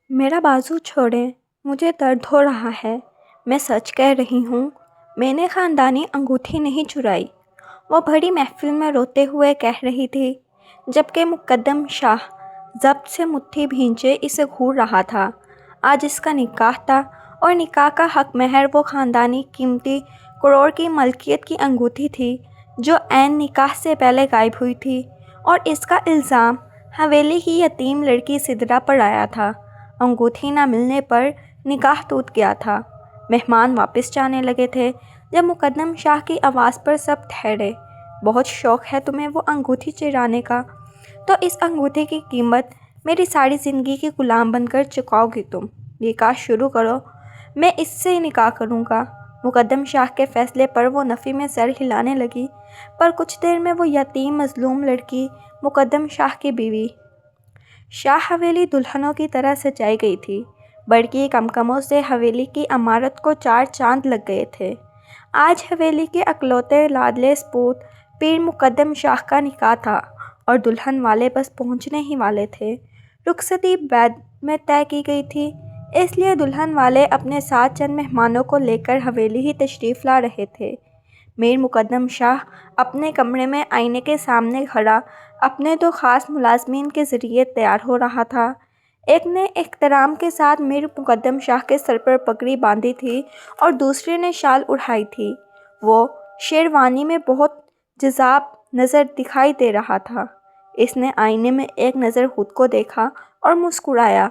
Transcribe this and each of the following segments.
میرا بازو چھوڑیں، مجھے درد ہو رہا ہے۔ میں سچ کہہ رہی ہوں، میں نے خاندانی انگوٹھی نہیں چرائی، وہ بڑی محفل میں روتے ہوئے کہہ رہی تھی، جبکہ مقدم شاہ ضبط سے مٹھی بھینچے اسے گھور رہا تھا۔ آج اس کا نکاح تھا اور نکاح کا حق مہر وہ خاندانی قیمتی کروڑ کی ملکیت کی انگوٹھی تھی جو عین نکاح سے پہلے غائب ہوئی تھی، اور اس کا الزام حویلی کی یتیم لڑکی سدرا پر آیا تھا۔ انگوٹھی نہ ملنے پر نکاح ٹوٹ گیا تھا۔ مہمان واپس جانے لگے تھے جب مقدم شاہ کی آواز پر سب ٹھہرے۔ بہت شوق ہے تمہیں وہ انگوٹھی چرانے کا، تو اس انگوٹھی کی قیمت میری ساری زندگی کی غلام بن کر چکاؤ گی تم۔ نکاح شروع کرو، میں اس سے نکاح کروں گا۔ مقدم شاہ کے فیصلے پر وہ نفی میں سر ہلانے لگی، پر کچھ دیر میں وہ یتیم مظلوم لڑکی مقدم شاہ کی بیوی۔ شاہ حویلی دلہنوں کی طرح سجائی گئی تھی۔ برقی کمکموں سے حویلی کی عمارت کو چار چاند لگ گئے تھے۔ آج حویلی کے اکلوتے لاڈلے سپوت پیر مقدم شاہ کا نکاح تھا اور دلہن والے بس پہنچنے ہی والے تھے۔ رخصتی بعد میں طے کی گئی تھی، اس لیے دلہن والے اپنے ساتھ چند مہمانوں کو لے کر حویلی ہی تشریف لا رہے تھے۔ میر مقدم شاہ اپنے کمرے میں آئینے کے سامنے کھڑا اپنے دو خاص ملازمین کے ذریعے تیار ہو رہا تھا۔ ایک نے احترام کے ساتھ میر مقدم شاہ کے سر پر پگڑی باندھی تھی اور دوسرے نے شال اڑائی تھی۔ وہ شیروانی میں بہت جذاب نظر دکھائی دے رہا تھا۔ اس نے آئینے میں ایک نظر خود کو دیکھا اور مسکرایا۔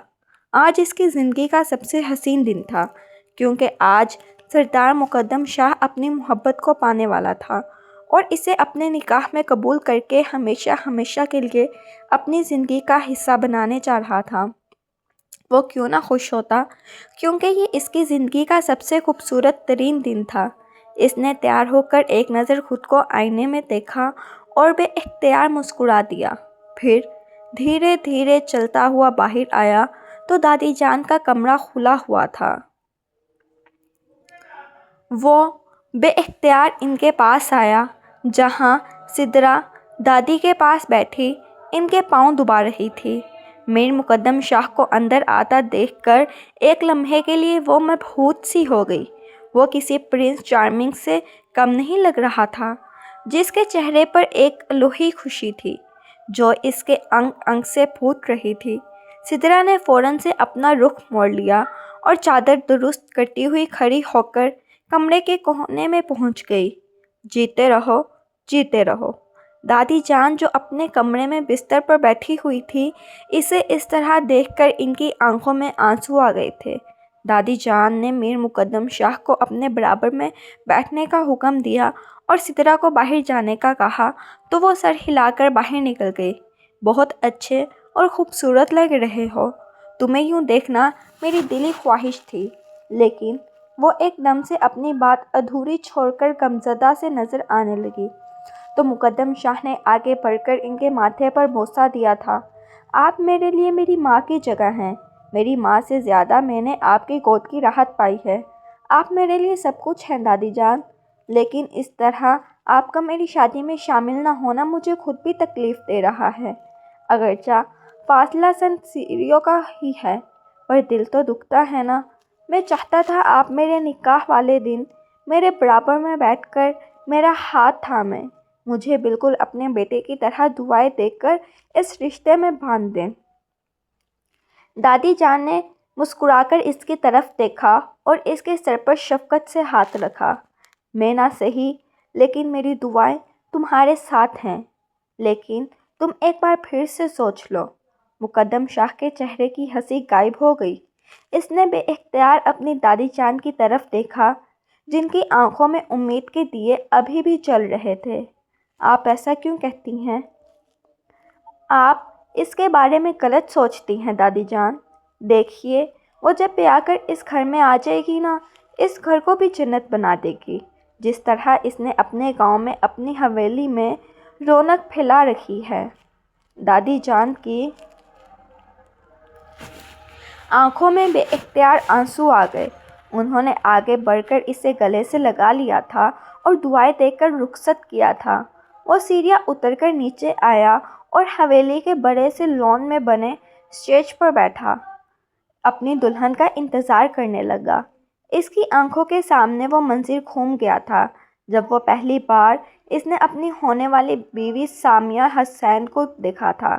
آج اس کی زندگی کا سب سے حسین دن تھا، کیونکہ آج سردار مقدم شاہ اپنی محبت کو پانے والا تھا اور اسے اپنے نکاح میں قبول کر کے ہمیشہ ہمیشہ کے لیے اپنی زندگی کا حصہ بنانے جا رہا تھا۔ وہ کیوں نہ خوش ہوتا، کیونکہ یہ اس کی زندگی کا سب سے خوبصورت ترین دن تھا۔ اس نے تیار ہو کر ایک نظر خود کو آئینے میں دیکھا اور بے اختیار مسکرا دیا۔ پھر دھیرے دھیرے چلتا ہوا باہر آیا تو دادی جان کا کمرہ کھلا ہوا تھا۔ وہ بے اختیار ان کے پاس آیا، جہاں سدرا دادی کے پاس بیٹھی ان کے پاؤں دبا رہی تھی۔ میر مقدم شاہ کو اندر آتا دیکھ کر ایک لمحے کے لیے وہ مبہوت سی ہو گئی۔ وہ کسی پرنس چارمنگ سے کم نہیں لگ رہا تھا، جس کے چہرے پر ایک الوہی خوشی تھی جو اس کے انگ انگ سے پھوٹ رہی تھی۔ سدرا نے فوراً سے اپنا رخ موڑ لیا اور چادر درست کرتی ہوئی کھڑی ہو کر کمرے کے کونے میں پہنچ گئی۔ جیتے رہو، جیتے رہو۔ دادی جان جو اپنے کمرے میں بستر پر بیٹھی ہوئی تھی، اسے اس طرح دیکھ کر ان کی آنکھوں میں آنسو آ گئے تھے۔ دادی جان نے میر مقدم شاہ کو اپنے برابر میں بیٹھنے کا حکم دیا اور سدرا کو باہر جانے کا کہا تو وہ سر ہلا کر باہر نکل گئی۔ بہت اچھے اور خوبصورت لگ رہے ہو، تمہیں یوں دیکھنا میری دلی خواہش تھی، لیکن وہ ایک دم سے اپنی بات ادھوری چھوڑ کر غمزدہ سے نظر آنے لگی تو مقدم شاہ نے آگے بڑھ کر ان کے ماتھے پر بوسہ دیا تھا۔ آپ میرے لیے میری ماں کی جگہ ہیں، میری ماں سے زیادہ میں نے آپ کی گود کی راحت پائی ہے۔ آپ میرے لیے سب کچھ ہیں دادی جان، لیکن اس طرح آپ کا میری شادی میں شامل نہ ہونا مجھے خود بھی تکلیف دے رہا ہے۔ اگرچہ فاصلہ چند سیڑھیوں کا ہی ہے، پر دل تو دکھتا ہے نا۔ میں چاہتا تھا آپ میرے نکاح والے دن میرے برابر میں بیٹھ کر میرا ہاتھ تھامیں، مجھے بالکل اپنے بیٹے کی طرح دعائیں دے کر اس رشتے میں باندھ دیں۔ دادی جان نے مسکرا کر اس کی طرف دیکھا اور اس کے سر پر شفقت سے ہاتھ رکھا۔ میں نہ سہی، لیکن میری دعائیں تمہارے ساتھ ہیں۔ لیکن تم ایک بار پھر سے سوچ لو۔ مقدم شاہ کے چہرے کی ہنسی غائب ہو گئی۔ اس نے بے اختیار اپنی دادی جان کی طرف دیکھا، جن کی آنکھوں میں امید کے دیے ابھی بھی جل رہے تھے۔ آپ ایسا کیوں کہتی ہیں؟ آپ اس کے بارے میں غلط سوچتی ہیں دادی جان۔ دیکھیے، وہ جب بھی آ کر اس گھر میں آ جائے گی نا، اس گھر کو بھی جنت بنا دے گی، جس طرح اس نے اپنے گاؤں میں اپنی حویلی میں رونق پھیلا رکھی ہے۔ دادی جان کی آنکھوں میں بے اختیار آنسو آ گئے۔ انہوں نے آگے بڑھ کر اسے گلے سے لگا لیا تھا اور دعائیں دے کر رخصت کیا تھا۔ وہ سیڑھیاں اتر کر نیچے آیا اور حویلی کے بڑے سے لون میں بنے اسٹیج پر بیٹھا۔ اپنی دلہن کا انتظار کرنے لگا۔ اس کی آنکھوں کے سامنے وہ منظر گھوم گیا تھا جب وہ پہلی بار اس نے اپنی ہونے والی بیوی سامیہ حسین کو دیکھا تھا۔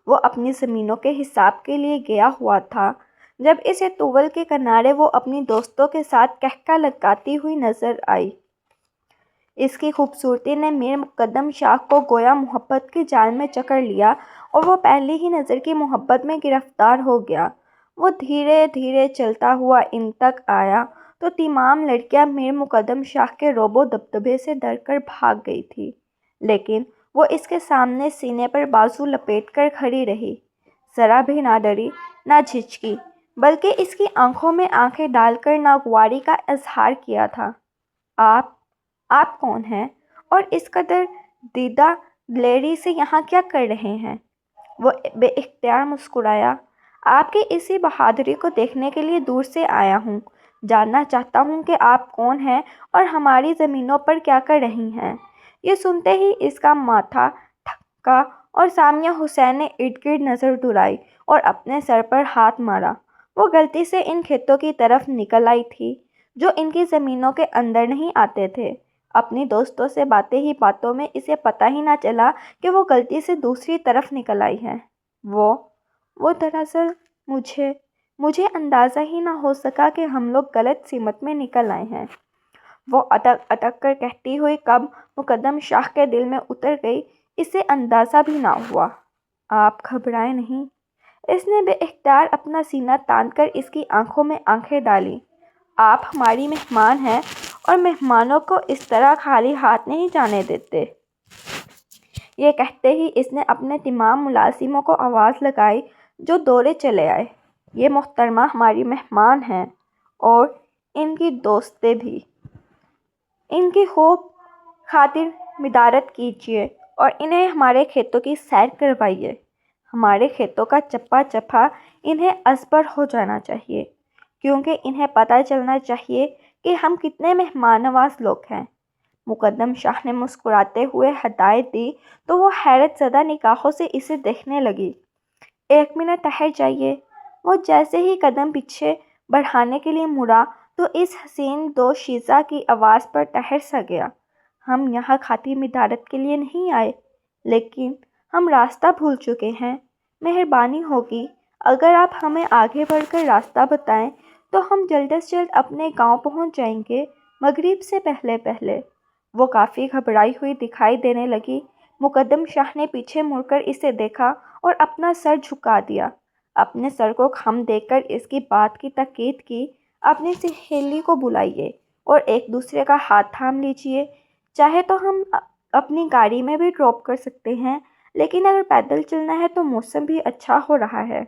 وہ اپنی زمینوں کے حساب کے لیے گیا ہوا تھا جب اسے طول کے کنارے وہ اپنی دوستوں کے ساتھ قہقہ لگاتی ہوئی نظر آئی۔ اس کی خوبصورتی نے میر مقدم شاہ کو گویا محبت کے جال میں جکڑ لیا اور وہ پہلی ہی نظر کی محبت میں گرفتار ہو گیا۔ وہ دھیرے دھیرے چلتا ہوا ان تک آیا تو تمام لڑکیاں میر مقدم شاہ کے رعب و دبدبے سے ڈر کر بھاگ گئی تھیں، لیکن وہ اس کے سامنے سینے پر بازو لپیٹ کر کھڑی رہی، ذرا بھی نہ ڈری نہ جھجکی، بلکہ اس کی آنکھوں میں آنکھیں ڈال کر ناگواری کا اظہار کیا تھا۔ آپ کون ہیں اور اس قدر دیدہ دلیری سے یہاں کیا کر رہے ہیں؟ وہ بے اختیار مسکرایا۔ آپ کی اسی بہادری کو دیکھنے کے لیے دور سے آیا ہوں۔ جاننا چاہتا ہوں کہ آپ کون ہیں اور ہماری زمینوں پر کیا کر رہی ہیں۔ یہ سنتے ہی اس کا ماتھا ٹھکا اور سامیہ حسین نے ارد گرد نظر دوڑائی اور اپنے سر پر ہاتھ مارا۔ وہ غلطی سے ان کھیتوں کی طرف نکل آئی تھی جو ان کی زمینوں کے اندر نہیں آتے تھے۔ اپنی دوستوں سے باتیں ہی باتوں میں اسے پتہ ہی نہ چلا کہ وہ غلطی سے دوسری طرف نکل آئی ہے۔ وہ دراصل مجھے اندازہ ہی نہ ہو سکا کہ ہم لوگ غلط سمت میں نکل آئے ہیں، وہ اٹک اٹک کر کہتی ہوئی کب مقدم شاہ کے دل میں اتر گئی اسے اندازہ بھی نہ ہوا۔ آپ گھبرائیں نہیں، اس نے بے اختیار اپنا سینہ تان کر اس کی آنکھوں میں آنکھیں ڈالیں۔ آپ ہماری مہمان ہیں اور مہمانوں کو اس طرح خالی ہاتھ نہیں جانے دیتے۔ یہ کہتے ہی اس نے اپنے تمام ملازموں کو آواز لگائی جو دوڑے چلے آئے۔ یہ محترمہ ہماری مہمان ہیں اور ان کی دوستیں بھی۔ ان کی خوب خاطر مدارت کیجیے اور انہیں ہمارے کھیتوں کی سیر کروائیے۔ ہمارے کھیتوں کا چپا چپا انہیں ازبر ہو جانا چاہیے، کیونکہ انہیں پتہ چلنا چاہیے کہ ہم کتنے مہمان نواز لوگ ہیں۔ مقدم شاہ نے مسکراتے ہوئے ہدایت دی تو وہ حیرت زدہ نگاہوں سے اسے دیکھنے لگی۔ ایک منٹ ٹھہر جائیے۔ وہ جیسے ہی قدم پیچھے بڑھانے کے لیے مڑا تو اس حسین دوشیزہ کی آواز پر ٹھہر سا گیا۔ ہم یہاں خاطر مدارت کے لیے نہیں آئے، لیکن ہم راستہ بھول چکے ہیں۔ مہربانی ہوگی اگر آپ ہمیں آگے بڑھ کر راستہ بتائیں تو ہم جلد از جلد اپنے گاؤں پہنچ جائیں گے، مغرب سے پہلے۔ وہ کافی گھبرائی ہوئی دکھائی دینے لگی۔ مقدم شاہ نے پیچھے مڑ کر اسے دیکھا اور اپنا سر جھکا دیا۔ اپنے سر کو خم دے کر اس کی بات کی تاکید کی۔ اپنی سہیلی کو بلائیے اور ایک دوسرے کا ہاتھ تھام لیجیے۔ چاہے تو ہم اپنی گاڑی میں بھی ڈراپ کر سکتے ہیں، لیکن اگر پیدل چلنا ہے تو موسم بھی اچھا ہو رہا ہے۔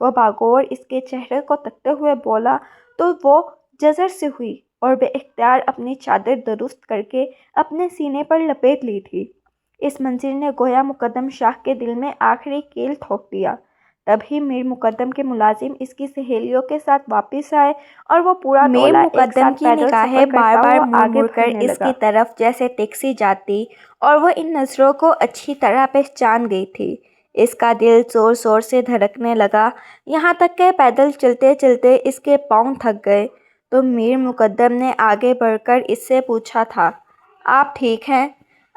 وہ باغور اس کے چہرے کو تکتے ہوئے بولا تو وہ جزر سے ہوئی اور بے اختیار اپنی چادر درست کر کے اپنے سینے پر لپیٹ لی تھی۔ اس منظر نے گویا مقدم شاہ کے دل میں آخری کیل ٹھوک دیا۔ تبھی میر مقدم کے ملازم اس کی سہیلیوں کے ساتھ واپس آئے اور وہ پورا ٹولہ ایک ساتھ پیدل سفر کرتا ہوا آگے بڑھنے لگا۔ اس کی طرف جیسے ٹیکسی جاتی اور وہ ان نظروں کو اچھی طرح پہچان گئی تھی۔ اس کا دل زور زور سے دھڑکنے لگا، یہاں تک کہ پیدل چلتے چلتے اس کے پاؤں تھک گئے تو میر مقدم نے آگے بڑھ کر اس سے پوچھا تھا، آپ ٹھیک ہیں؟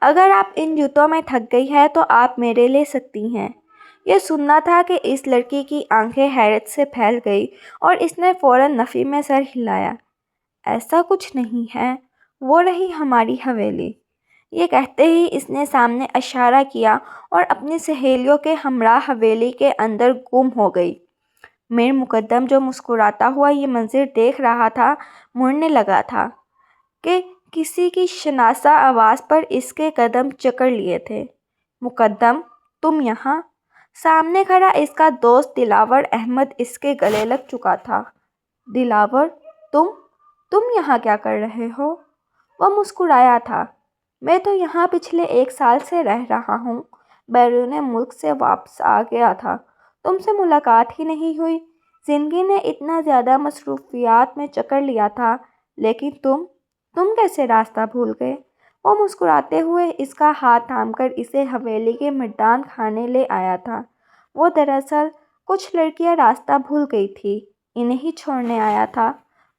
اگر آپ ان جوتوں میں تھک گئی ہیں تو آپ میرے لے سکتی ہیں۔ یہ سننا تھا کہ اس لڑکی کی آنکھیں حیرت سے پھیل گئی اور اس نے فوراً نفی میں سر ہلایا۔ ایسا کچھ نہیں ہے، وہ رہی ہماری حویلی۔ یہ کہتے ہی اس نے سامنے اشارہ کیا اور اپنی سہیلیوں کے ہمراہ حویلی کے اندر گم ہو گئی۔ میر مقدم جو مسکراتا ہوا یہ منظر دیکھ رہا تھا، مڑنے لگا تھا کہ کسی کی شناسا آواز پر اس کے قدم جکڑ لیے تھے۔ مقدم، تم یہاں؟ سامنے کھڑا اس کا دوست دلاور احمد اس کے گلے لگ چکا تھا۔ دلاور، تم یہاں کیا کر رہے ہو؟ وہ مسکرایا تھا۔ میں تو یہاں پچھلے 1 سال سے رہ رہا ہوں، بیرون ملک سے واپس آ گیا تھا، تم سے ملاقات ہی نہیں ہوئی۔ زندگی نے اتنا زیادہ مصروفیات میں جکڑ لیا تھا، لیکن تم کیسے راستہ بھول گئے؟ وہ مسکراتے ہوئے اس کا ہاتھ تھام کر اسے حویلی کے میدان خانے لے آیا تھا۔ وہ دراصل کچھ لڑکیاں راستہ بھول گئی تھی انہیں ہی چھوڑنے آیا تھا،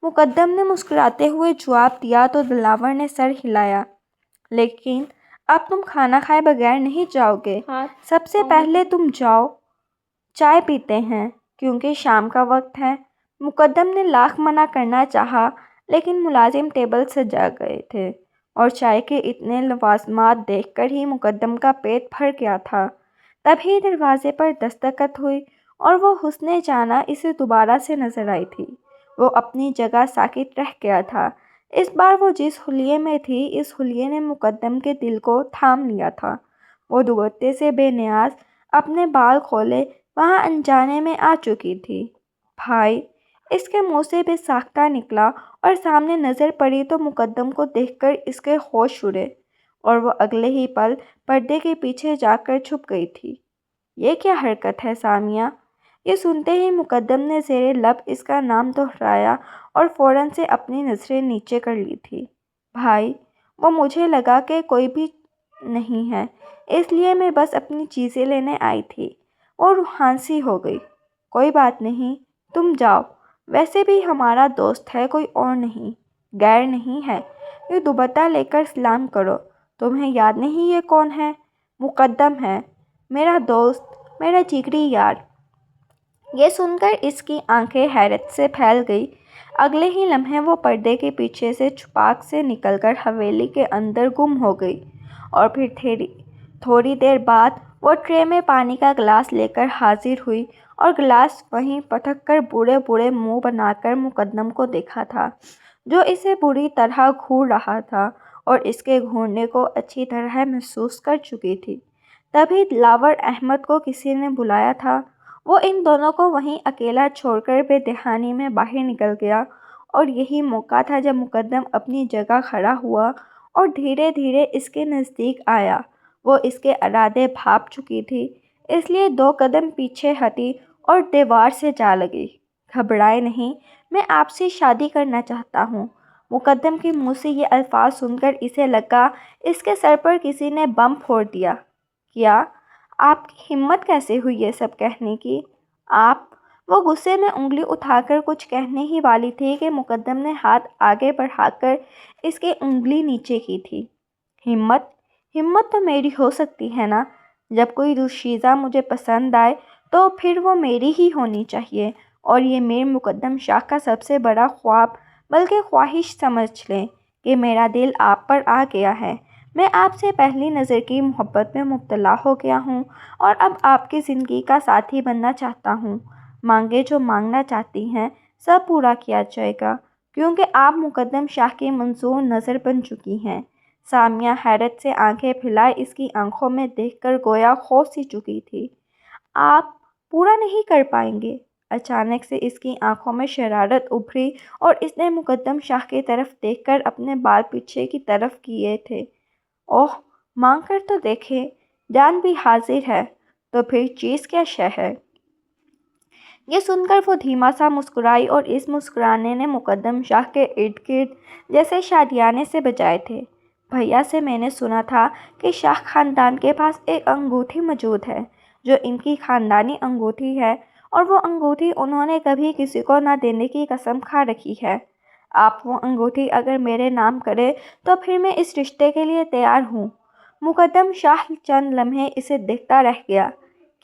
مقدم نے مسکراتے ہوئے جواب دیا تو دلاور نے سر ہلایا۔ لیکن اب تم کھانا کھائے بغیر نہیں جاؤ گے، سب سے پہلے تم جاؤ، چائے پیتے ہیں کیونکہ شام کا وقت ہے۔ مقدم نے لاکھ منع کرنا چاہا لیکن ملازم ٹیبل سے جا گئے تھے اور چائے کے اتنے لوازمات دیکھ کر ہی مقدم کا پیٹ بھر گیا تھا۔ تبھی دروازے پر دستک ہوئی اور وہ حسنِ جاناں اسے دوبارہ سے نظر آئی تھی۔ وہ اپنی جگہ ساکت رہ گیا تھا۔ اس بار وہ جس حلیے میں تھی، اس حلیے نے مقدم کے دل کو تھام لیا تھا۔ وہ دوپٹے سے بے نیاز اپنے بال کھولے وہاں انجانے میں آ چکی تھی۔ بھائی، اس کے منہ سے بے ساختہ نکلا اور سامنے نظر پڑی تو مقدم کو دیکھ کر اس کے ہوش اڑے اور وہ اگلے ہی پل پردے کے پیچھے جا کر چھپ گئی تھی۔ یہ کیا حرکت ہے سامیہ؟ یہ سنتے ہی مقدم نے زیر لب اس کا نام دہرایا اور فوراً سے اپنی نظریں نیچے کر لی تھی۔ بھائی، وہ مجھے لگا کہ کوئی بھی نہیں ہے، اس لیے میں بس اپنی چیزیں لینے آئی تھی۔ وہ روحان سی ہو گئی۔ کوئی بات نہیں، تم جاؤ، ویسے بھی ہمارا دوست ہے، کوئی اور نہیں، غیر نہیں ہے۔ یہ دوپٹہ لے کر سلام کرو۔ تمہیں یاد نہیں یہ کون ہے؟ مقدم ہے، میرا دوست، میرا جگری یار۔ یہ سن کر اس کی آنکھیں حیرت سے پھیل گئی۔ اگلے ہی لمحے وہ پردے کے پیچھے سے چھپاک سے نکل کر حویلی کے اندر گم ہو گئی اور پھر تھوڑی دیر بعد وہ ٹرے میں پانی کا گلاس لے کر حاضر ہوئی اور گلاس وہیں پٹک کر بوڑھے بوڑھے منہ بنا کر مقدم کو دیکھا تھا، جو اسے بری طرح گھور رہا تھا اور اس کے گھورنے کو اچھی طرح محسوس کر چکی تھی۔ تبھی دلاور احمد کو کسی نے بلایا تھا۔ وہ ان دونوں کو وہیں اکیلا چھوڑ کر بے دہانی میں باہر نکل گیا اور یہی موقع تھا جب مقدم اپنی جگہ کھڑا ہوا اور دھیرے دھیرے اس کے نزدیک آیا۔ وہ اس کے ارادے بھانپ چکی تھی، اس لیے 2 قدم پیچھے ہٹی اور دیوار سے جا لگی۔ گھبرائے نہیں، میں آپ سے شادی کرنا چاہتا ہوں۔ مقدم کے منہ سے یہ الفاظ سن کر اسے لگا اس کے سر پر کسی نے بم پھوڑ دیا۔ کیا آپ کی ہمت کیسے ہوئی یہ سب کہنے کی؟ آپ، وہ غصے میں انگلی اٹھا کر کچھ کہنے ہی والی تھی کہ مقدم نے ہاتھ آگے بڑھا کر اس کی انگلی نیچے کی تھی۔ ہمت تو میری ہو سکتی ہے نا؟ جب کوئی دوشیزہ مجھے پسند آئے تو پھر وہ میری ہی ہونی چاہیے، اور یہ میر مقدم شاہ کا سب سے بڑا خواب بلکہ خواہش سمجھ لیں کہ میرا دل آپ پر آ گیا ہے۔ میں آپ سے پہلی نظر کی محبت میں مبتلا ہو گیا ہوں اور اب آپ کی زندگی کا ساتھی بننا چاہتا ہوں۔ مانگے جو مانگنا چاہتی ہیں سب پورا کیا جائے گا، کیونکہ آپ مقدم شاہ کی منظور نظر بن چکی ہیں۔ سامیہ حیرت سے آنکھیں پھیلائے اس کی آنکھوں میں دیکھ کر گویا کھو سی چکی تھی۔ آپ پورا نہیں کر پائیں گے؟ اچانک سے اس کی آنکھوں میں شرارت ابھری اور اس نے مقدم شاہ کی طرف دیکھ کر اپنے بال پیچھے کی طرف کیے تھے۔ اوہ، مانگ کر تو دیکھیں، جان بھی حاضر ہے، تو پھر چیز کیا شے ہے؟ یہ سن کر وہ دھیما سا مسکرائی اور اس مسکرانے نے مقدم شاہ کے ارد گرد جیسے شادیانے سے بجائے تھے۔ بھیا سے میں نے سنا تھا کہ شاہ خاندان کے پاس ایک انگوٹھی موجود ہے جو ان کی خاندانی انگوٹھی ہے، اور وہ انگوٹھی انہوں نے کبھی کسی کو نہ دینے کی قسم کھا رکھی ہے۔ آپ وہ انگوٹھی اگر میرے نام کریں تو پھر میں اس رشتے کے لیے تیار ہوں۔ مقدم شاہ چند لمحے اسے دیکھتا رہ گیا۔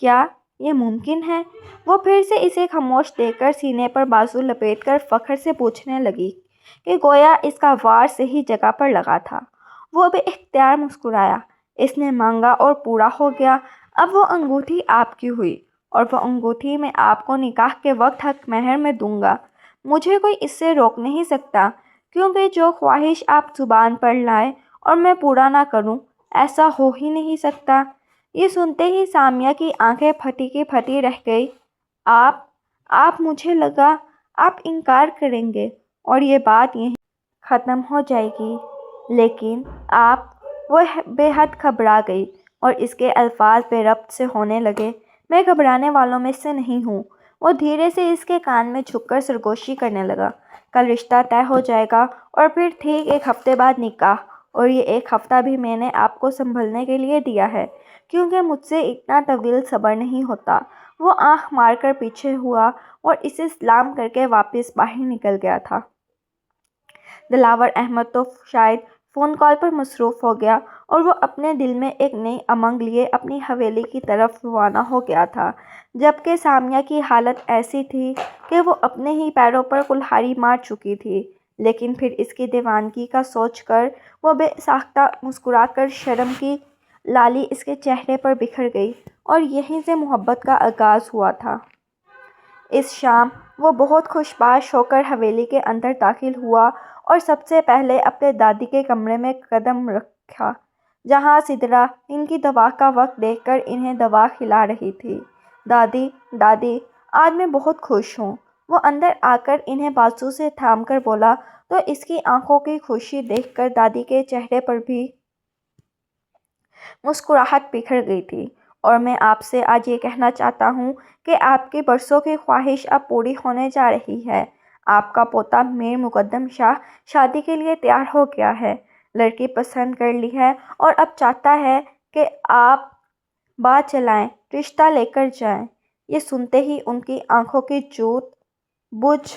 کیا یہ ممکن ہے؟ وہ پھر سے اسے خاموش دیکھ کر سینے پر بازو لپیٹ کر فخر سے پوچھنے لگی کہ گویا اس کا وار صحیح جگہ پر لگا تھا۔ وہ بے اختیار مسکرایا۔ اس نے مانگا اور پورا ہو گیا۔ اب وہ انگوٹھی آپ کی ہوئی اور وہ انگوٹھی میں آپ کو نکاح کے وقت حق مہر میں دوں گا۔ مجھے کوئی اس سے روک نہیں سکتا، کیونکہ جو خواہش آپ زبان پر لائیں اور میں پورا نہ کروں، ایسا ہو ہی نہیں سکتا۔ یہ سنتے ہی سامیہ کی آنکھیں پھٹی کی پھٹی رہ گئی۔ آپ مجھے لگا آپ انکار کریں گے اور یہ بات یہیں ختم ہو جائے گی، لیکن وہ بے حد گھبرا گئی اور اس کے الفاظ بے ربط سے ہونے لگے۔ میں گھبرانے والوں میں سے نہیں ہوں۔ وہ دھیرے سے اس کے کان میں جھک کر سرگوشی کرنے لگا۔ کل رشتہ طے ہو جائے گا اور پھر ٹھیک 1 ہفتے بعد نکاح، اور یہ 1 ہفتہ بھی میں نے آپ کو سنبھلنے کے لیے دیا ہے، کیونکہ مجھ سے اتنا طویل صبر نہیں ہوتا۔ وہ آنکھ مار کر پیچھے ہوا اور اسے سلام کر کے واپس باہر نکل گیا تھا۔ دلاور احمد تو شاید فون کال پر مصروف ہو گیا اور وہ اپنے دل میں ایک نئی امنگ لیے اپنی حویلی کی طرف روانہ ہو گیا تھا، جبکہ سامیہ کی حالت ایسی تھی کہ وہ اپنے ہی پیروں پر کلہاڑی مار چکی تھی۔ لیکن پھر اس کی دیوانگی کا سوچ کر وہ بے ساختہ مسکرا کر شرم کی لالی اس کے چہرے پر بکھر گئی اور یہیں سے محبت کا آغاز ہوا تھا۔ اس شام وہ بہت خوش باش ہو کر حویلی کے اندر داخل ہوا اور سب سے پہلے اپنے دادی کے کمرے میں قدم رکھا، جہاں سدرا ان کی دوا کا وقت دیکھ کر انہیں دوا کھلا رہی تھی۔ دادی، دادی، آج میں بہت خوش ہوں، وہ اندر آ کر انہیں بازو سے تھام کر بولا تو اس کی آنکھوں کی خوشی دیکھ کر دادی کے چہرے پر بھی مسکراہٹ بکھر گئی تھی۔ اور میں آپ سے آج یہ کہنا چاہتا ہوں کہ آپ کی برسوں کی خواہش اب پوری ہونے جا رہی ہے۔ آپ کا پوتا میر مقدم شاہ شادی کے لیے تیار ہو گیا ہے، لڑکی پسند کر لی ہے اور اب چاہتا ہے کہ آپ بات چلائیں، رشتہ لے کر جائیں۔ یہ سنتے ہی ان کی آنکھوں کی جوت بجھ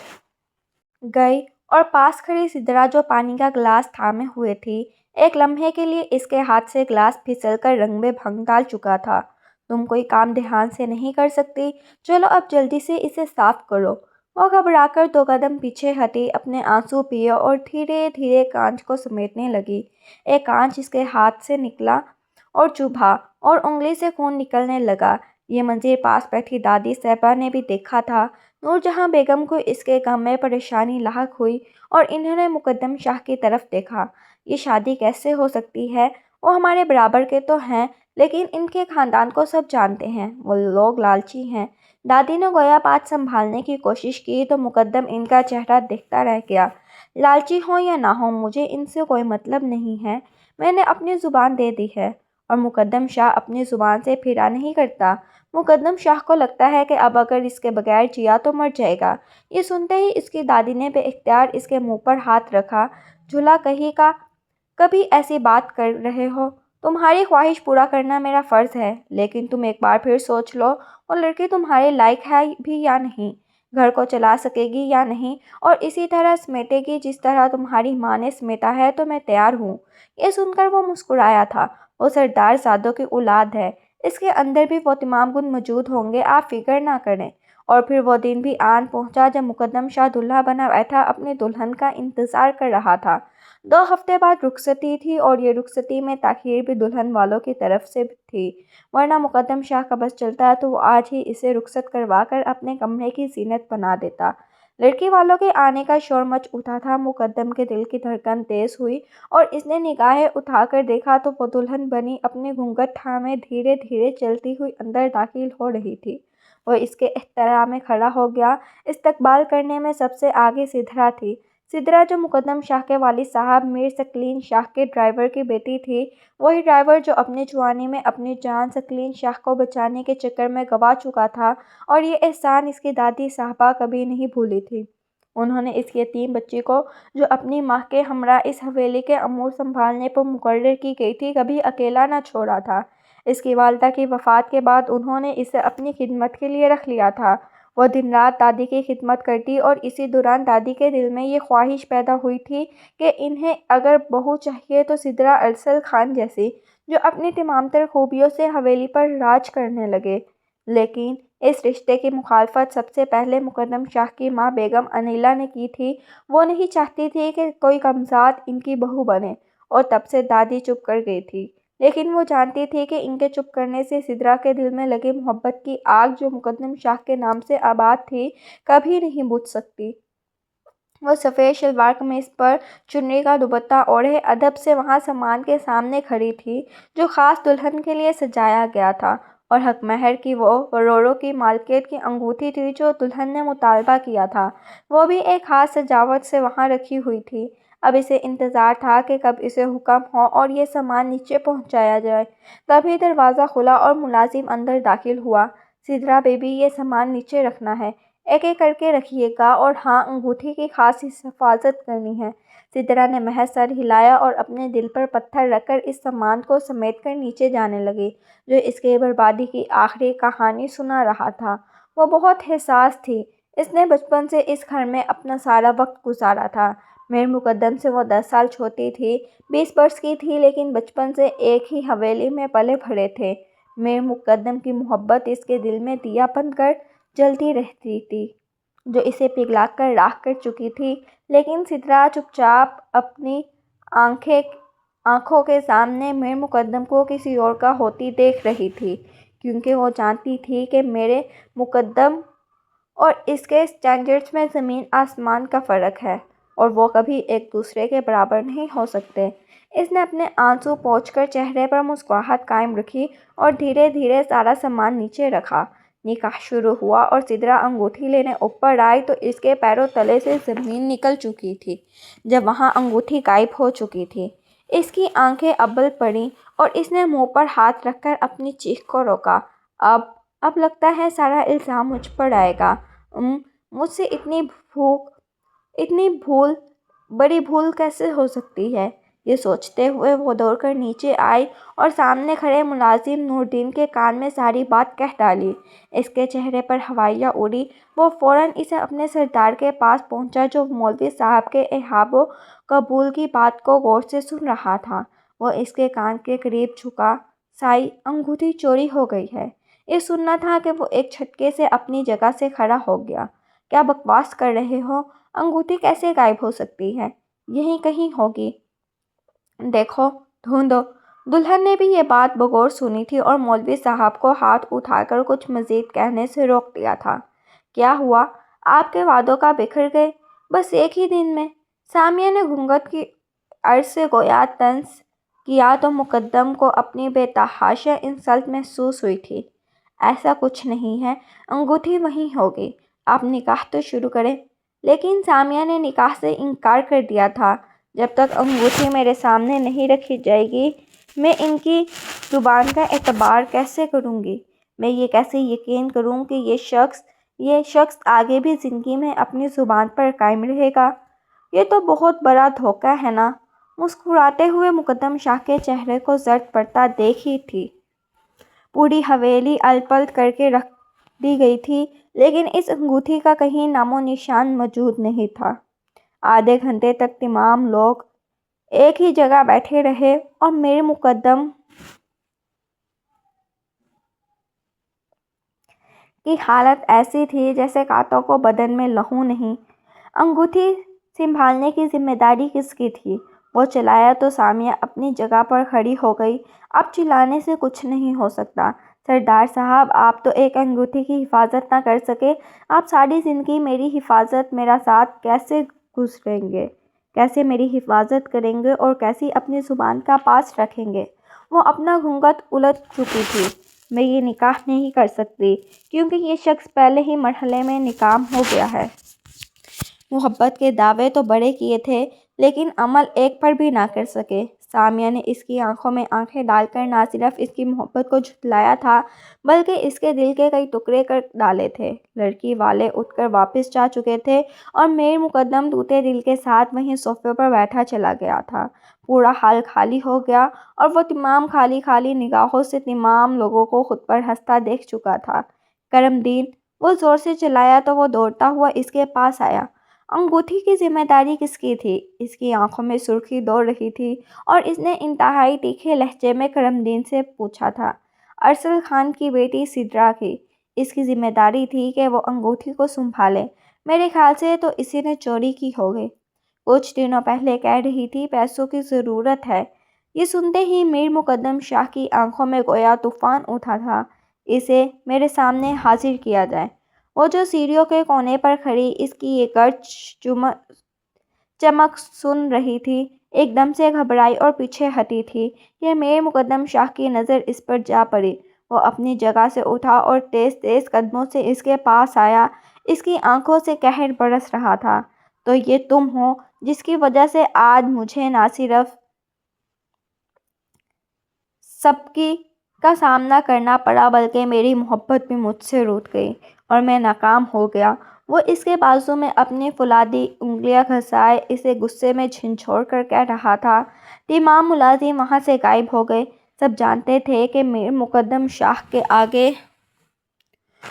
گئی اور پاس کھڑی سدرا جو پانی کا گلاس تھامے ہوئے تھی، ایک لمحے کے لیے اس کے ہاتھ سے گلاس پھسل کر رنگ میں بھنگ ڈال چکا تھا۔ تم کوئی کام دھیان سے نہیں کر سکتی؟ چلو اب جلدی سے اسے صاف کرو۔ وہ گھبرا کر 2 قدم پیچھے ہٹی، اپنے آنسو پیے اور دھیرے دھیرے کانچ کو سمیٹنے لگی۔ ایک کانچ اس کے ہاتھ سے نکلا اور چبھا اور انگلی سے خون نکلنے لگا۔ یہ منظر پاس بیٹھی دادی صاحبہ نے بھی دیکھا تھا۔ نور جہاں بیگم کو اس کے غم میں پریشانی لاحق ہوئی اور انہوں نے مقدم شاہ کی طرف دیکھا۔ یہ شادی کیسے ہو سکتی ہے؟ وہ ہمارے برابر کے تو ہیں، لیکن ان کے خاندان کو سب جانتے ہیں، وہ لوگ لالچی ہیں۔ دادی نے گویا بات سنبھالنے کی کوشش کی تو مقدم ان کا چہرہ دیکھتا رہ گیا۔ لالچی ہوں یا نہ ہوں، مجھے ان سے کوئی مطلب نہیں ہے، میں نے اپنی زبان دے دی ہے۔ اور مقدم شاہ اپنی زبان سے پھرا نہیں کرتا۔ مقدم شاہ کو لگتا ہے کہ اب اگر اس کے بغیر جیا تو مر جائے گا۔ یہ سنتے ہی اس کی دادی نے بے اختیار اس کے منہ پر ہاتھ رکھا۔ جھولا کہیں کا کبھی ایسی بات کر رہے ہو؟ تمہاری خواہش پورا کرنا میرا فرض ہے، لیکن تم ایک بار پھر سوچ لو، وہ لڑکی تمہارے لائق ہے بھی یا نہیں، گھر کو چلا سکے گی یا نہیں، اور اسی طرح سمیٹے گی جس طرح تمہاری ماں نے سمیٹا ہے تو میں تیار ہوں۔ یہ سن کر وہ مسکرایا تھا۔ وہ سردار زادوں کی اولاد ہے، اس کے اندر بھی وہ تمام گن موجود ہوں گے، آپ فکر نہ کریں۔ اور پھر وہ دن بھی آن پہنچا جب مقدم شاہ دلہا بنا بیٹھا اپنی دلہن کا انتظار کر رہا تھا۔ 2 ہفتے بعد رخصتی تھی اور یہ رخصتی میں تاخیر بھی دلہن والوں کی طرف سے تھی، ورنہ مقدم شاہ کا بس چلتا تو وہ آج ہی اسے رخصت کروا کر اپنے کمرے کی زینت بنا دیتا۔ لڑکی والوں کے آنے کا شور مچ اٹھا تھا۔ مقدم کے دل کی دھڑکن تیز ہوئی اور اس نے نگاہیں اٹھا کر دیکھا تو وہ دلہن بنی اپنے گھونگھٹ تھامے دھیرے دھیرے چلتی ہوئی اندر داخل ہو رہی تھی۔ وہ اس کے احترام میں کھڑا ہو گیا۔ استقبال کرنے میں سب سے آگے سدرا تھی۔ سدرا جو مقدم شاہ کے والد صاحب میر ثقلین شاہ کے ڈرائیور کی بیٹی تھی، وہی ڈرائیور جو اپنی جوانی میں اپنی جان ثقلین شاہ کو بچانے کے چکر میں گنوا چکا تھا، اور یہ احسان اس کی دادی صاحبہ کبھی نہیں بھولی تھی۔ انہوں نے اس یتیم بچی کو، جو اپنی ماں کے ہمراہ اس حویلی کے امور سنبھالنے پر مقرر کی گئی تھی، کبھی اکیلا نہ چھوڑا تھا۔ اس کی والدہ کی وفات کے بعد انہوں نے اسے اپنی خدمت کے لیے رکھ لیا تھا۔ وہ دن رات دادی کی خدمت کرتی اور اسی دوران دادی کے دل میں یہ خواہش پیدا ہوئی تھی کہ انہیں اگر بہو چاہیے تو سدرا ارسل خان جیسی، جو اپنی تمام تر خوبیوں سے حویلی پر راج کرنے لگے۔ لیکن اس رشتے کی مخالفت سب سے پہلے مقدم شاہ کی ماں بیگم انیلہ نے کی تھی۔ وہ نہیں چاہتی تھی کہ کوئی کمزاد ان کی بہو بنے، اور تب سے دادی چپ کر گئی تھی۔ لیکن وہ جانتی تھی کہ ان کے چپ کرنے سے سدرا کے دل میں لگی محبت کی آگ جو مقدم شاہ کے نام سے آباد تھی، کبھی نہیں بجھ سکتی۔ وہ سفید شلوار قمیص پر چنری کا دوپٹہ اوڑھے ادب سے وہاں سامان کے سامنے کھڑی تھی جو خاص دلہن کے لیے سجایا گیا تھا، اور حق مہر کی وہ کروڑوں کی مالکیت کی انگوٹھی تھی جو دلہن نے مطالبہ کیا تھا، وہ بھی ایک خاص سجاوٹ سے وہاں رکھی ہوئی تھی۔ اب اسے انتظار تھا کہ کب اسے حکم ہو اور یہ سامان نیچے پہنچایا جائے۔ تبھی دروازہ کھلا اور ملازم اندر داخل ہوا۔ سدرا بیبی، یہ سامان نیچے رکھنا ہے، ایک ایک کر کے رکھیے گا، اور ہاں، انگوٹھی کی خاص حفاظت کرنی ہے۔ سدرا نے محض سر ہلایا اور اپنے دل پر پتھر رکھ کر اس سامان کو سمیٹ کر نیچے جانے لگی، جو اس کی بربادی کی آخری کہانی سنا رہا تھا۔ وہ بہت حساس تھی، اس نے بچپن سے اس گھر میں اپنا سارا وقت گزارا تھا۔ میر مقدم سے وہ 10 سال چھوٹی تھی، 20 برس کی تھی، لیکن بچپن سے ایک ہی حویلی میں پلے بڑھے تھے۔ میر مقدم کی محبت اس کے دل میں دیا بن کر جلتی رہتی تھی، جو اسے پگھلا کر راکھ کر چکی تھی۔ لیکن سدرا چپ چاپ اپنی آنکھوں کے سامنے میر مقدم کو کسی اور کا ہوتی دیکھ رہی تھی، کیونکہ وہ جانتی تھی کہ میر مقدم اور اس کے اسٹینڈرڈز میں زمین آسمان کا فرق ہے، اور وہ کبھی ایک دوسرے کے برابر نہیں ہو سکتے۔ اس نے اپنے آنسو پوچھ کر چہرے پر مسکراہٹ قائم رکھی اور دھیرے دھیرے سارا سامان نیچے رکھا۔ نکاح شروع ہوا اور سدرا انگوٹھی لینے اوپر آئی تو اس کے پیروں تلے سے زمین نکل چکی تھی، جب وہاں انگوٹھی غائب ہو چکی تھی۔ اس کی آنکھیں ابل پڑیں اور اس نے منہ پر ہاتھ رکھ کر اپنی چیخ کو روکا۔ اب لگتا ہے سارا الزام مجھ پر آئے گا۔ مجھ سے اتنی بڑی بھول کیسے ہو سکتی ہے؟ یہ سوچتے ہوئے وہ دوڑ کر نیچے آئی اور سامنے کھڑے ملازم نوردین کے کان میں ساری بات کہہ ڈالی۔ اس کے چہرے پر ہوائیاں اڑی۔ وہ فوراً اسے اپنے سردار کے پاس پہنچا، جو مولوی صاحب کے ایہاب و قبول کی بات کو غور سے سن رہا تھا۔ وہ اس کے کان کے قریب جھکا۔ سائی، انگوٹھی چوری ہو گئی ہے۔ یہ سننا تھا کہ وہ ایک جھٹکے سے اپنی جگہ سے کھڑا ہو گیا۔ کیا بکواس کر رہے ہو؟ انگوٹھی کیسے غائب ہو سکتی ہے؟ یہیں کہیں ہوگی، دیکھو، ڈھونڈو۔ دلہن نے بھی یہ بات بغور سنی تھی اور مولوی صاحب کو ہاتھ اٹھا کر کچھ مزید کہنے سے روک دیا تھا۔ کیا ہوا؟ آپ کے وعدوں کا بکھر گئے؟ بس ایک ہی دن میں؟ سامیہ نے گھونگھٹ کی عرض سے گویا طنز کیا تو مقدم کو اپنی بے تحاشا انسلٹ محسوس ہوئی تھی۔ ایسا کچھ نہیں ہے، انگوٹھی وہیں ہوگی، آپ نکاح تو شروع کریں۔ لیکن سامیہ نے نکاح سے انکار کر دیا تھا۔ جب تک انگوٹھی میرے سامنے نہیں رکھی جائے گی، میں ان کی زبان کا اعتبار کیسے کروں گی؟ میں یہ کیسے یقین کروں کہ یہ شخص آگے بھی زندگی میں اپنی زبان پر قائم رہے گا؟ یہ تو بہت بڑا دھوکہ ہے نا؟ مسکراتے ہوئے مقدم شاہ کے چہرے کو زرد پڑتا دیکھ ہی تھی۔ پوری حویلی الٹ پلٹ کر کے رکھ دی گئی تھی، لیکن اس انگوٹھی کا کہیں نام و نشان موجود نہیں تھا۔ آدھے گھنٹے تک تمام لوگ ایک ہی جگہ بیٹھے رہے اور میر مقدم کی حالت ایسی تھی جیسے کانٹوں کو بدن میں لہو نہیں۔ انگوٹھی سنبھالنے کی ذمہ داری کس کی تھی؟ وہ چلایا تو سامیہ اپنی جگہ پر کھڑی ہو گئی۔ اب چلانے سے کچھ نہیں ہو سکتا۔ سردار صاحب، آپ تو ایک انگوٹھی کی حفاظت نہ کر سکے، آپ ساری زندگی میری حفاظت، میرا ساتھ کیسے گزاریں گے؟ کیسے میری حفاظت کریں گے اور کیسی اپنی زبان کا پاس رکھیں گے؟ وہ اپنا گھونگھٹ الٹ چکی تھی۔ میں یہ نکاح نہیں کر سکتی، کیونکہ یہ شخص پہلے ہی مرحلے میں ناکام ہو گیا ہے۔ محبت کے دعوے تو بڑے کیے تھے، لیکن عمل ایک پر بھی نہ کر سکے۔ سامیہ نے اس کی آنکھوں میں آنکھیں ڈال کر نہ صرف اس کی محبت کو جھٹلایا تھا، بلکہ اس کے دل کے کئی ٹکڑے کر ڈالے تھے۔ لڑکی والے اٹھ کر واپس جا چکے تھے اور میر مقدم ٹوٹے دل کے ساتھ وہیں صوفے پر بیٹھا چلا گیا تھا۔ پورا ہال خالی ہو گیا اور وہ تمام خالی نگاہوں سے تمام لوگوں کو خود پر ہنستا دیکھ چکا تھا۔ کرم دین، وہ زور سے چلایا تو وہ دوڑتا ہوا اس کے پاس آیا۔ انگوٹھی کی ذمہ داری کس کی تھی؟ اس کی آنکھوں میں سرخی دوڑ رہی تھی اور اس نے انتہائی تیکھے لہجے میں کرم دین سے پوچھا تھا۔ ارسل خان کی بیٹی سدرا کی۔ اس کی ذمہ داری تھی کہ وہ انگوٹھی کو سنبھالے۔ میرے خیال سے تو اسی نے چوری کی ہوگی۔ کچھ دنوں پہلے کہہ رہی تھی پیسوں کی ضرورت ہے۔ یہ سنتے ہی میر مقدم شاہ کی آنکھوں میں گویا طوفان اٹھا تھا۔ اسے میرے سامنے حاضر کیا جائے۔ وہ جو سیڑھیوں کے کونے پر کھڑی اس کی یہ گرج چمک سن رہی تھی، ایک دم سے گھبرائی اور پیچھے ہٹی تھی کہ میر مقدم شاہ کی نظر اس پر جا پڑی۔ وہ اپنی جگہ سے اٹھا اور تیز تیز قدموں سے اس کے پاس آیا۔ اس کی آنکھوں سے قہر برس رہا تھا۔ تو یہ تم ہو جس کی وجہ سے آج مجھے نہ صرف سبکی کا سامنا کرنا پڑا، بلکہ میری محبت بھی مجھ سے روٹھ گئی اور میں ناکام ہو گیا۔ وہ اس کے بازو میں اپنی فولادی انگلیاں گھسائے اسے غصے میں جھنجھوڑ کر کہہ رہا تھا۔ تمام ملازم وہاں سے غائب ہو گئے۔ سب جانتے تھے کہ میر مقدم شاہ کے آگے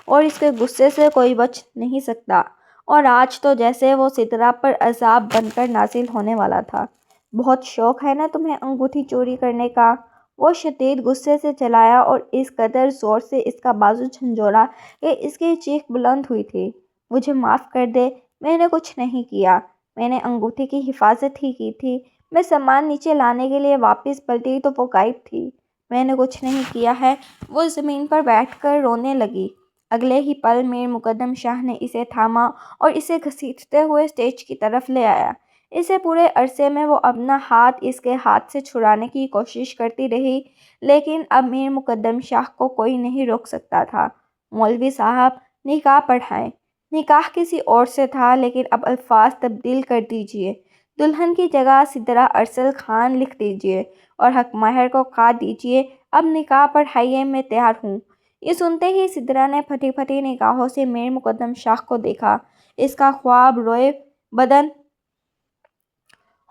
اور اس کے غصے سے کوئی بچ نہیں سکتا، اور آج تو جیسے وہ سدرا پر عذاب بن کر نازل ہونے والا تھا۔ بہت شوق ہے نا تمہیں انگوٹھی چوری کرنے کا؟ وہ شدید غصے سے چلایا اور اس قدر زور سے اس کا بازو جھنجھوڑا کہ اس کی چیخ بلند ہوئی تھی۔ مجھے معاف کر دے، میں نے کچھ نہیں کیا، میں نے انگوٹھی کی حفاظت ہی کی تھی۔ میں سامان نیچے لانے کے لیے واپس پلٹی تو وہ غائب تھی۔ میں نے کچھ نہیں کیا ہے۔ وہ زمین پر بیٹھ کر رونے لگی۔ اگلے ہی پل میر مقدم شاہ نے اسے تھاما اور اسے گھسیٹتے ہوئے اسٹیج کی طرف لے آیا۔ اسے پورے عرصے میں وہ اپنا ہاتھ اس کے ہاتھ سے چھڑانے کی کوشش کرتی رہی، لیکن اب میر مقدم شاہ کو کوئی نہیں روک سکتا تھا۔ مولوی صاحب، نکاح پڑھائیں۔ نکاح کسی اور سے تھا، لیکن اب الفاظ تبدیل کر دیجئے۔ دلہن کی جگہ سدرا ارسل خان لکھ دیجئے اور حق مہر کو کاٹ دیجئے۔ اب نکاح پڑھائیے، میں تیار ہوں۔ یہ سنتے ہی سدرا نے پھٹی پھٹی نگاہوں سے میر مقدم شاہ کو دیکھا۔ اس کا خواب روئے بدن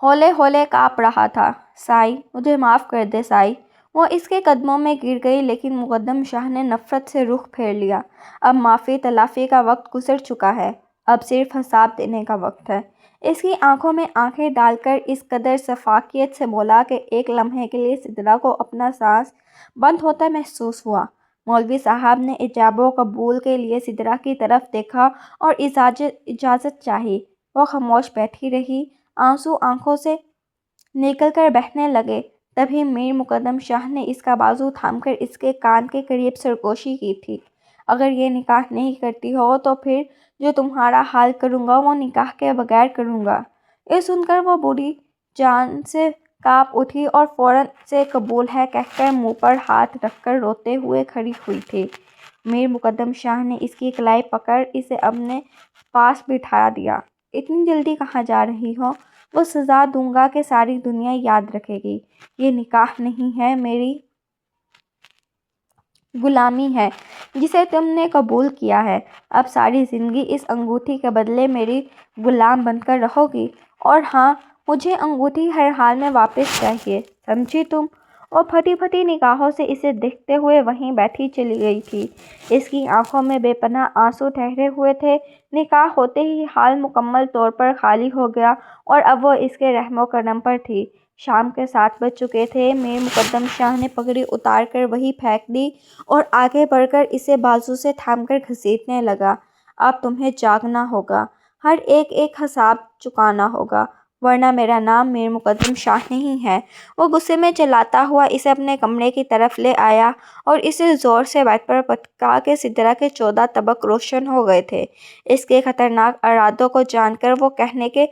ہولے ہولے کانپ رہا تھا۔ سائی، مجھے معاف کر دے سائی۔ وہ اس کے قدموں میں گر گئی، لیکن مقدم شاہ نے نفرت سے رخ پھیر لیا۔ اب معافی تلافی کا وقت گزر چکا ہے، اب صرف حساب دینے کا وقت ہے۔ اس کی آنکھوں میں آنکھیں ڈال کر اس قدر شفقت سے بولا کہ ایک لمحے کے لیے سدرا کو اپنا سانس بند ہوتا محسوس ہوا۔ مولوی صاحب نے ایجاب و قبول کے لیے سدرا کی طرف دیکھا اور اجازت چاہی۔ وہ خاموش بیٹھی رہی، آنسو آنکھوں سے نکل کر بہنے لگے۔ تبھی میر مقدم شاہ نے اس کا بازو تھام کر اس کے کان کے قریب سرگوشی کی تھی۔ اگر یہ نکاح نہیں کرتی ہو تو پھر جو تمہارا حال کروں گا وہ نکاح کے بغیر کروں گا۔ یہ سن کر وہ بری جان سے کانپ اٹھی اور فوراً سے قبول ہے کہہ کر منہ پر ہاتھ رکھ کر روتے ہوئے کھڑی ہوئی تھی۔ میر مقدم شاہ نے اس کی کلائی پکڑ اسے اپنے پاس بٹھا دیا۔ اتنی جلدی کہاں جا رہی ہو؟ وہ سزا دوں گا کہ ساری دنیا یاد رکھے گی۔ یہ نکاح نہیں ہے، میری غلامی ہے جسے تم نے قبول کیا ہے۔ اب ساری زندگی اس انگوٹھی کے بدلے میری غلام بن کر رہو گی۔ اور ہاں، مجھے انگوٹھی ہر حال میں واپس چاہیے، سمجھی تم؟ وہ پھٹی پھٹی نگاہوں سے اسے دیکھتے ہوئے وہیں بیٹھی چلی گئی تھی۔ اس کی آنکھوں میں بے پناہ آنسو ٹھہرے ہوئے تھے۔ نکاح ہوتے ہی حال مکمل طور پر خالی ہو گیا اور اب وہ اس کے رحم و کرم پر تھی۔ شام کے 7 بج چکے تھے۔ میر مقدم شاہ نے پگڑی اتار کر وہیں پھینک دی اور آگے بڑھ کر اسے بازو سے تھام کر گھسیٹنے لگا۔ اب تمہیں جاگنا ہوگا، ہر ایک حساب چکانا ہوگا، ورنہ میرا نام میر مقدم شاہ نہیں ہے۔ وہ غصے میں چلاتا ہوا اسے اپنے کمرے کی طرف لے آیا اور اسے زور سے بیڈ پر پٹکا کہ سدرا کے 14 طبق روشن ہو گئے تھے۔ اس کے خطرناک ارادوں کو جان کر وہ کہنے کے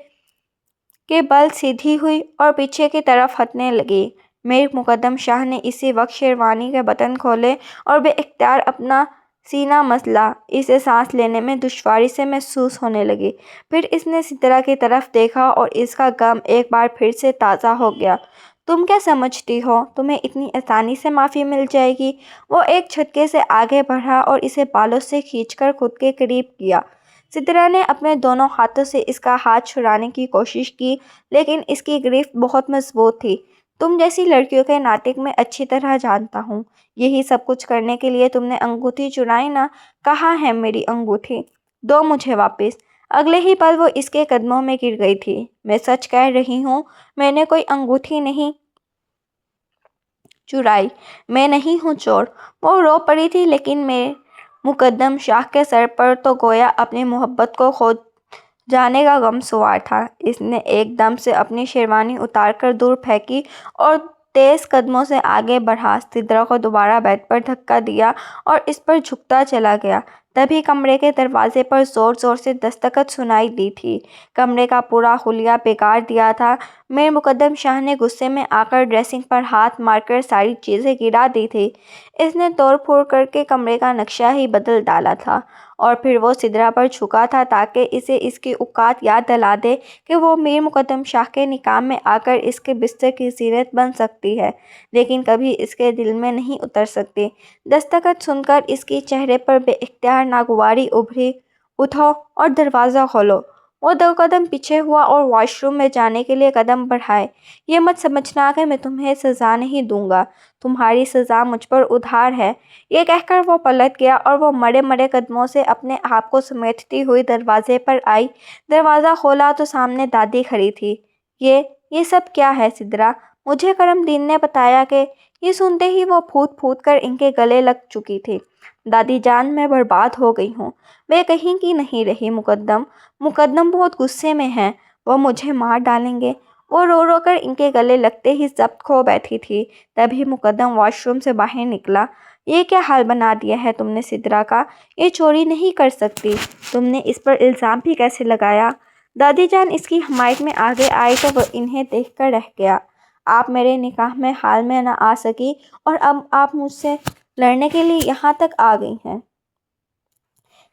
بل سیدھی ہوئی اور پیچھے کی طرف ہٹنے لگی۔ میر مقدم شاہ نے اسی وقت شیروانی کے بٹن کھولے اور بے اختیار اپنا سینہ مسلا۔ اسے سانس لینے میں دشواری سے محسوس ہونے لگی۔ پھر اس نے سدرا کی طرف دیکھا اور اس کا غم ایک بار پھر سے تازہ ہو گیا۔ تم کیا سمجھتی ہو تمہیں اتنی آسانی سے معافی مل جائے گی؟ وہ ایک جھٹکے سے آگے بڑھا اور اسے بالوں سے کھینچ کر خود کے قریب کیا۔ سدرا نے اپنے دونوں ہاتھوں سے اس کا ہاتھ چھڑانے کی کوشش کی، لیکن اس کی گرفت بہت مضبوط تھی۔ تم جیسی لڑکیوں کے ناٹک میں اچھی طرح جانتا ہوں۔ یہی سب کچھ کرنے کے لیے تم نے انگوٹھی چرائی نا؟ کہاں ہے میری انگوٹھی؟ دو مجھے واپس۔ اگلے ہی پل وہ اس کے قدموں میں گر گئی تھی۔ میں سچ کہہ رہی ہوں، میں نے کوئی انگوٹھی نہیں چرائی، میں نہیں ہوں چور۔ وہ رو پڑی تھی، لیکن میر مقدم شاہ کے سر پر تو گویا اپنی محبت کو کھو جانے کا غم سوار تھا۔ اس نے ایک دم سے اپنی شیروانی اتار کر دور پھینکی اور تیز قدموں سے آگے بڑھا سدرا کو دوبارہ بیڈ پر دھکا دیا اور اس پر جھکتا چلا گیا۔ تبھی کمرے کے دروازے پر زور زور سے دستک سنائی دی تھی۔ کمرے کا پورا حلیہ بگاڑ دیا تھا۔ میر مقدم شاہ نے غصے میں آ کر ڈریسنگ پر ہاتھ مار کر ساری چیزیں گرا دی تھی۔ اس نے توڑ پھوڑ کر کے کمرے کا نقشہ ہی بدل ڈالا تھا اور پھر وہ سدرا پر جھکا تھا تاکہ اسے اس کی اوقات یاد دلا دے کہ وہ میر مقدم شاہ کے نکاح میں آ کر اس کے بستر کی زینت بن سکتی ہے، لیکن کبھی اس کے دل میں نہیں اتر سکتی۔ دستخط سن کر اس کے چہرے پر بے اختیار ناگواری ابھری۔ اٹھو اور دروازہ کھولو۔ وہ 2 قدم پیچھے ہوا اور واش روم میں جانے کے لیے قدم بڑھائے۔ یہ مت سمجھنا کہ میں تمہیں سزا نہیں دوں گا، تمہاری سزا مجھ پر ادھار ہے۔ یہ کہہ کر وہ پلٹ گیا اور وہ مڑے مڑے قدموں سے اپنے آپ کو سمیٹتی ہوئی دروازے پر آئی۔ دروازہ کھولا تو سامنے دادی کھڑی تھی۔ یہ سب کیا ہے سدرا؟ مجھے کرم دین نے بتایا کہ… یہ سنتے ہی وہ پھوٹ پھوٹ کر ان کے گلے لگ چکی تھی۔ دادی جان، میں برباد ہو گئی ہوں، میں کہیں کی نہیں رہی۔ مقدم بہت غصے میں ہیں، وہ مجھے مار ڈالیں گے۔ وہ رو رو کر ان کے گلے لگتے ہی ضبط کھو بیٹھی تھی۔ تبھی مقدم واش روم سے باہر نکلا۔ یہ کیا حال بنا دیا ہے تم نے سدرا کا؟ یہ چوری نہیں کر سکتی۔ تم نے اس پر الزام بھی کیسے لگایا؟ دادی جان اس کی حمایت میں آگے آئی تو وہ انہیں دیکھ کر رہ گیا۔ آپ میرے نکاح میں حال میں نہ آ سکی اور اب آپ مجھ سے لڑنے کے لیے یہاں تک آ گئی ہیں۔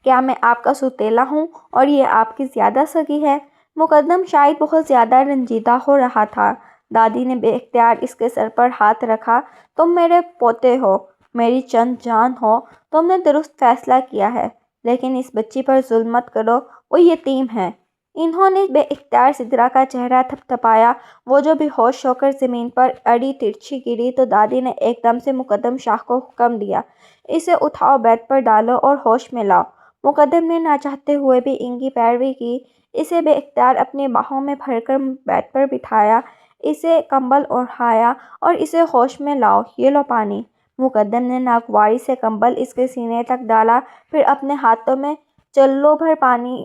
کیا میں آپ کا سوتیلا ہوں اور یہ آپ کی زیادہ سگی ہے؟ مقدم شاید بہت زیادہ رنجیدہ ہو رہا تھا۔ دادی نے بے اختیار اس کے سر پر ہاتھ رکھا۔ تم میرے پوتے ہو، میری چند جان ہو، تم نے درست فیصلہ کیا ہے، لیکن اس بچی پر ظلم مت کرو، وہ یتیم ہے۔ انہوں نے بے اختیار سدرا کا چہرہ تھپ تھپایا۔ وہ جو بے ہوش ہو کر زمین پر اڑی ترچھی گری تو دادی نے ایک دم سے مقدم شاہ کو حکم دیا، اسے اٹھاؤ، بیڈ پر ڈالو اور ہوش میں لاؤ۔ مقدم نے نہ چاہتے ہوئے بھی ان کی پیروی کی۔ اسے بے اختیار اپنی باہوں میں بھر کر بیڈ پر بٹھایا، اسے کمبل اوڑھایا اور اسے ہوش میں لاؤ، یہ لو پانی۔ مقدم نے ناگواری سے کمبل اس کے سینے تک ڈالا، پھر اپنے ہاتھوں میں چلو بھر پانی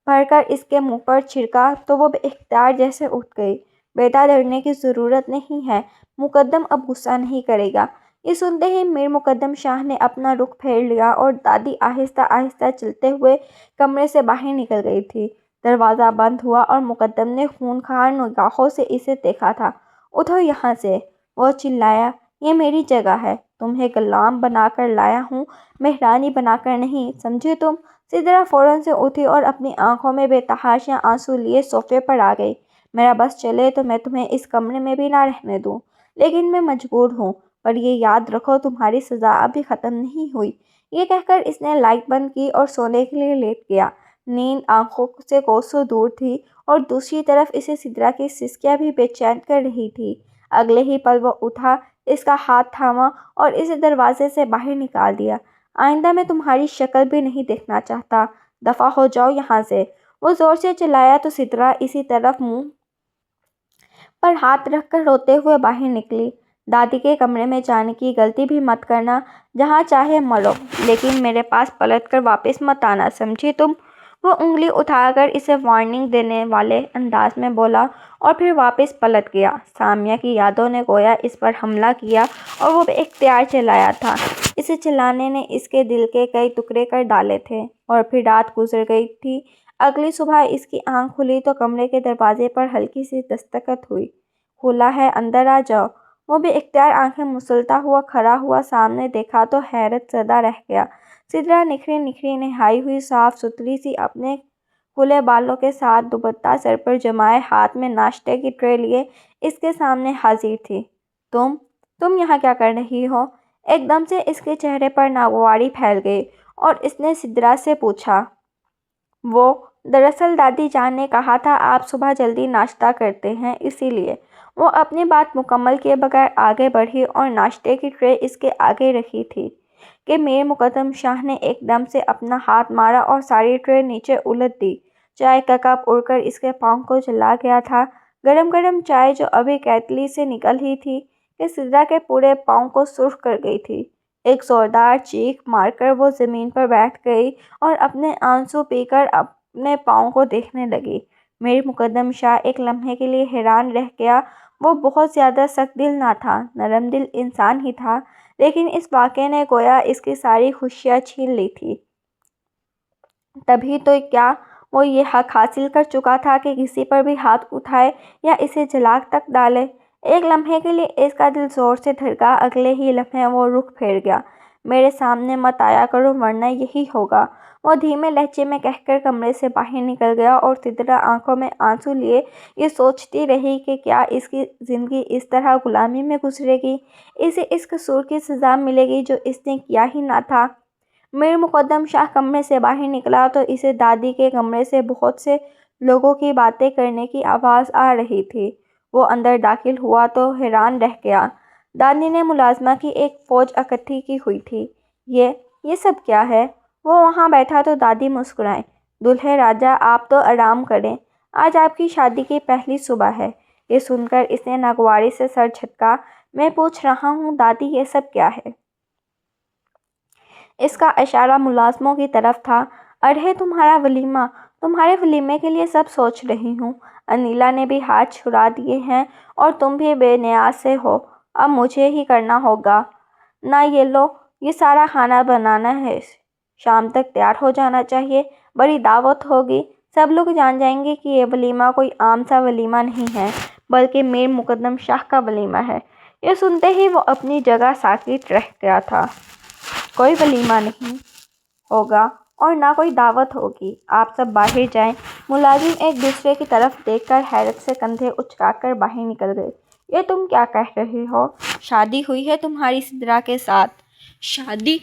بھر کر اس کے منہ پر چھڑکا تو وہ بے اختیار جیسے اٹھ گئی۔ بیٹا، ڈرنے کی ضرورت نہیں ہے، مقدم اب غصہ نہیں کرے گا۔ یہ سنتے ہی میر مقدم شاہ نے اپنا رخ پھیر لیا اور دادی آہستہ آہستہ چلتے ہوئے کمرے سے باہر نکل گئی تھی۔ دروازہ بند ہوا اور مقدم نے خونخوار نگاہوں سے اسے دیکھا تھا۔ اٹھو یہاں سے، وہ چلایا، یہ میری جگہ ہے، تمہیں غلام بنا کر لایا ہوں، مہرانی بنا کر نہیں، سمجھے تم؟ سدرا فوراً سے اٹھی اور اپنی آنکھوں میں بے تحاشا آنسو لیے صوفے پر آ گئی۔ میرا بس چلے تو میں تمہیں اس کمرے میں بھی نہ رہنے دوں، لیکن میں مجبور ہوں، پر یہ یاد رکھو تمہاری سزا ابھی ختم نہیں ہوئی۔ یہ کہہ کر اس نے لائٹ بند کی اور سونے کے لیے لیٹ گیا۔ نیند آنکھوں سے کوسوں دور تھی اور دوسری طرف اسے سدرا کی سسکیاں بھی بے چین کر رہی تھی۔ اگلے ہی پل وہ اٹھا، اس کا ہاتھ تھاما اور اسے دروازے سے باہر نکال دیا۔ آئندہ میں تمہاری شکل بھی نہیں دیکھنا چاہتا، دفع ہو جاؤ یہاں سے۔ وہ زور سے چلایا تو سدرا اسی طرف منہ پر ہاتھ رکھ کر روتے ہوئے باہر نکلی۔ دادی کے کمرے میں جانے کی غلطی بھی مت کرنا، جہاں چاہے مرو، لیکن میرے پاس پلٹ کر واپس مت آنا، سمجھی تم؟ وہ انگلی اٹھا کر اسے وارننگ دینے والے انداز میں بولا اور پھر واپس پلٹ گیا۔ سامیہ کی یادوں نے گویا اس پر حملہ کیا اور وہ بے اختیار چلایا تھا۔ اسے چلانے نے اس کے دل کے کئی ٹکڑے کر ڈالے تھے۔ اور پھر رات گزر گئی تھی۔ اگلی صبح اس کی آنکھ کھلی تو کمرے کے دروازے پر ہلکی سی دستک ہوئی۔ کھلا ہے، اندر آ جاؤ۔ وہ بے اختیار آنکھیں مسلتا ہوا کھڑا ہوا، سامنے دیکھا تو حیرت زدہ رہ گیا۔ سدرا نکھری نکھری نہائی ہوئی، صاف ستھری سی، اپنے کھلے بالوں کے ساتھ دوپٹہ سر پر جمائے، ہاتھ میں ناشتے کی ٹرے لیے اس کے سامنے حاضر تھی۔ تم یہاں کیا کر رہی ہو؟ ایک دم سے اس کے چہرے پر ناگواری پھیل گئی اور اس نے سدرا سے پوچھا۔ دراصل دادی جان نے کہا تھا آپ صبح جلدی ناشتہ کرتے ہیں، اسی لیے۔ وہ اپنی بات مکمل کیے بغیر آگے بڑھی اور ناشتے کی ٹرے اس کے آگے رکھی تھی کہ میر مقدم شاہ نے ایک دم سے اپنا ہاتھ مارا اور ساری ٹرے نیچے الٹ دی۔ چائے کا کپ اڑ کر اس کے پاؤں کو چلا گیا تھا، گرم گرم چائے جو ابھی کیٹلی سے نکل ہی تھی کہ سدرا کے پورے پاؤں کو سرخ کر گئی تھی۔ ایک زوردار چیخ مار کر وہ زمین پر بیٹھ گئی اور اپنے آنسو پی کر اپنے پاؤں کو دیکھنے لگی۔ میر مقدم شاہ ایک لمحے کے لیے حیران رہ گیا۔ وہ بہت زیادہ سخت دل نہ تھا، نرم دل انسان ہی تھا، لیکن اس واقعے نے گویا اس کی ساری خوشیاں چھین لی تھی۔ تبھی تو کیا وہ یہ حق حاصل کر چکا تھا کہ کسی پر بھی ہاتھ اٹھائے یا اسے جلا تک ڈالے۔ ایک لمحے کے لیے اس کا دل زور سے دھڑکا، اگلے ہی لمحے وہ رخ پھیر گیا۔ میرے سامنے مت آیا کرو ورنہ یہی ہوگا، وہ دھیمے لہجے میں کہہ کر کمرے سے باہر نکل گیا اور سدرا آنکھوں میں آنسو لیے یہ سوچتی رہی کہ کیا اس کی زندگی اس طرح غلامی میں گزرے گی، اسے اس قصور کی سزا ملے گی جو اس نے کیا ہی نہ تھا۔ میر مقدم شاہ کمرے سے باہر نکلا تو اسے دادی کے کمرے سے بہت سے لوگوں کی باتیں کرنے کی آواز آ رہی تھی۔ وہ اندر داخل ہوا تو حیران رہ گیا۔ دادی نے ملازمہ کی ایک فوج اکٹھی کی ہوئی تھی۔ یہ سب کیا ہے؟ وہ وہاں بیٹھا تو دادی مسکرائیں۔ دولہے راجہ، آپ تو آرام کریں، آج آپ کی شادی کی پہلی صبح ہے۔ یہ سن کر اس نے ناگواری سے سر جھٹکا۔ میں پوچھ رہا ہوں دادی، یہ سب کیا ہے؟ اس کا اشارہ ملازموں کی طرف تھا۔ ارے تمہارا ولیمہ، تمہارے ولیمے کے لیے سب سوچ رہی ہوں۔ انیلا نے بھی ہاتھ چھڑا دیے ہیں اور تم بھی بے نیاز سے ہو، اب مجھے ہی کرنا ہوگا نا۔ یہ لو، یہ سارا کھانا بنانا ہے، شام تک تیار ہو جانا چاہیے۔ بڑی دعوت ہوگی، سب لوگ جان جائیں گے کہ یہ ولیمہ کوئی عام سا ولیمہ نہیں ہے بلکہ میر مقدم شاہ کا ولیمہ ہے۔ یہ سنتے ہی وہ اپنی جگہ ساکت رہ گیا تھا۔ کوئی ولیمہ نہیں ہوگا اور نہ کوئی دعوت ہوگی، آپ سب باہر جائیں۔ ملازم ایک دوسرے کی طرف دیکھ کر حیرت سے کندھے اچکا کر باہر نکل گئے۔ یہ تم کیا کہہ رہے ہو؟ شادی ہوئی ہے تمہاری سدرا کے ساتھ۔ شادی؟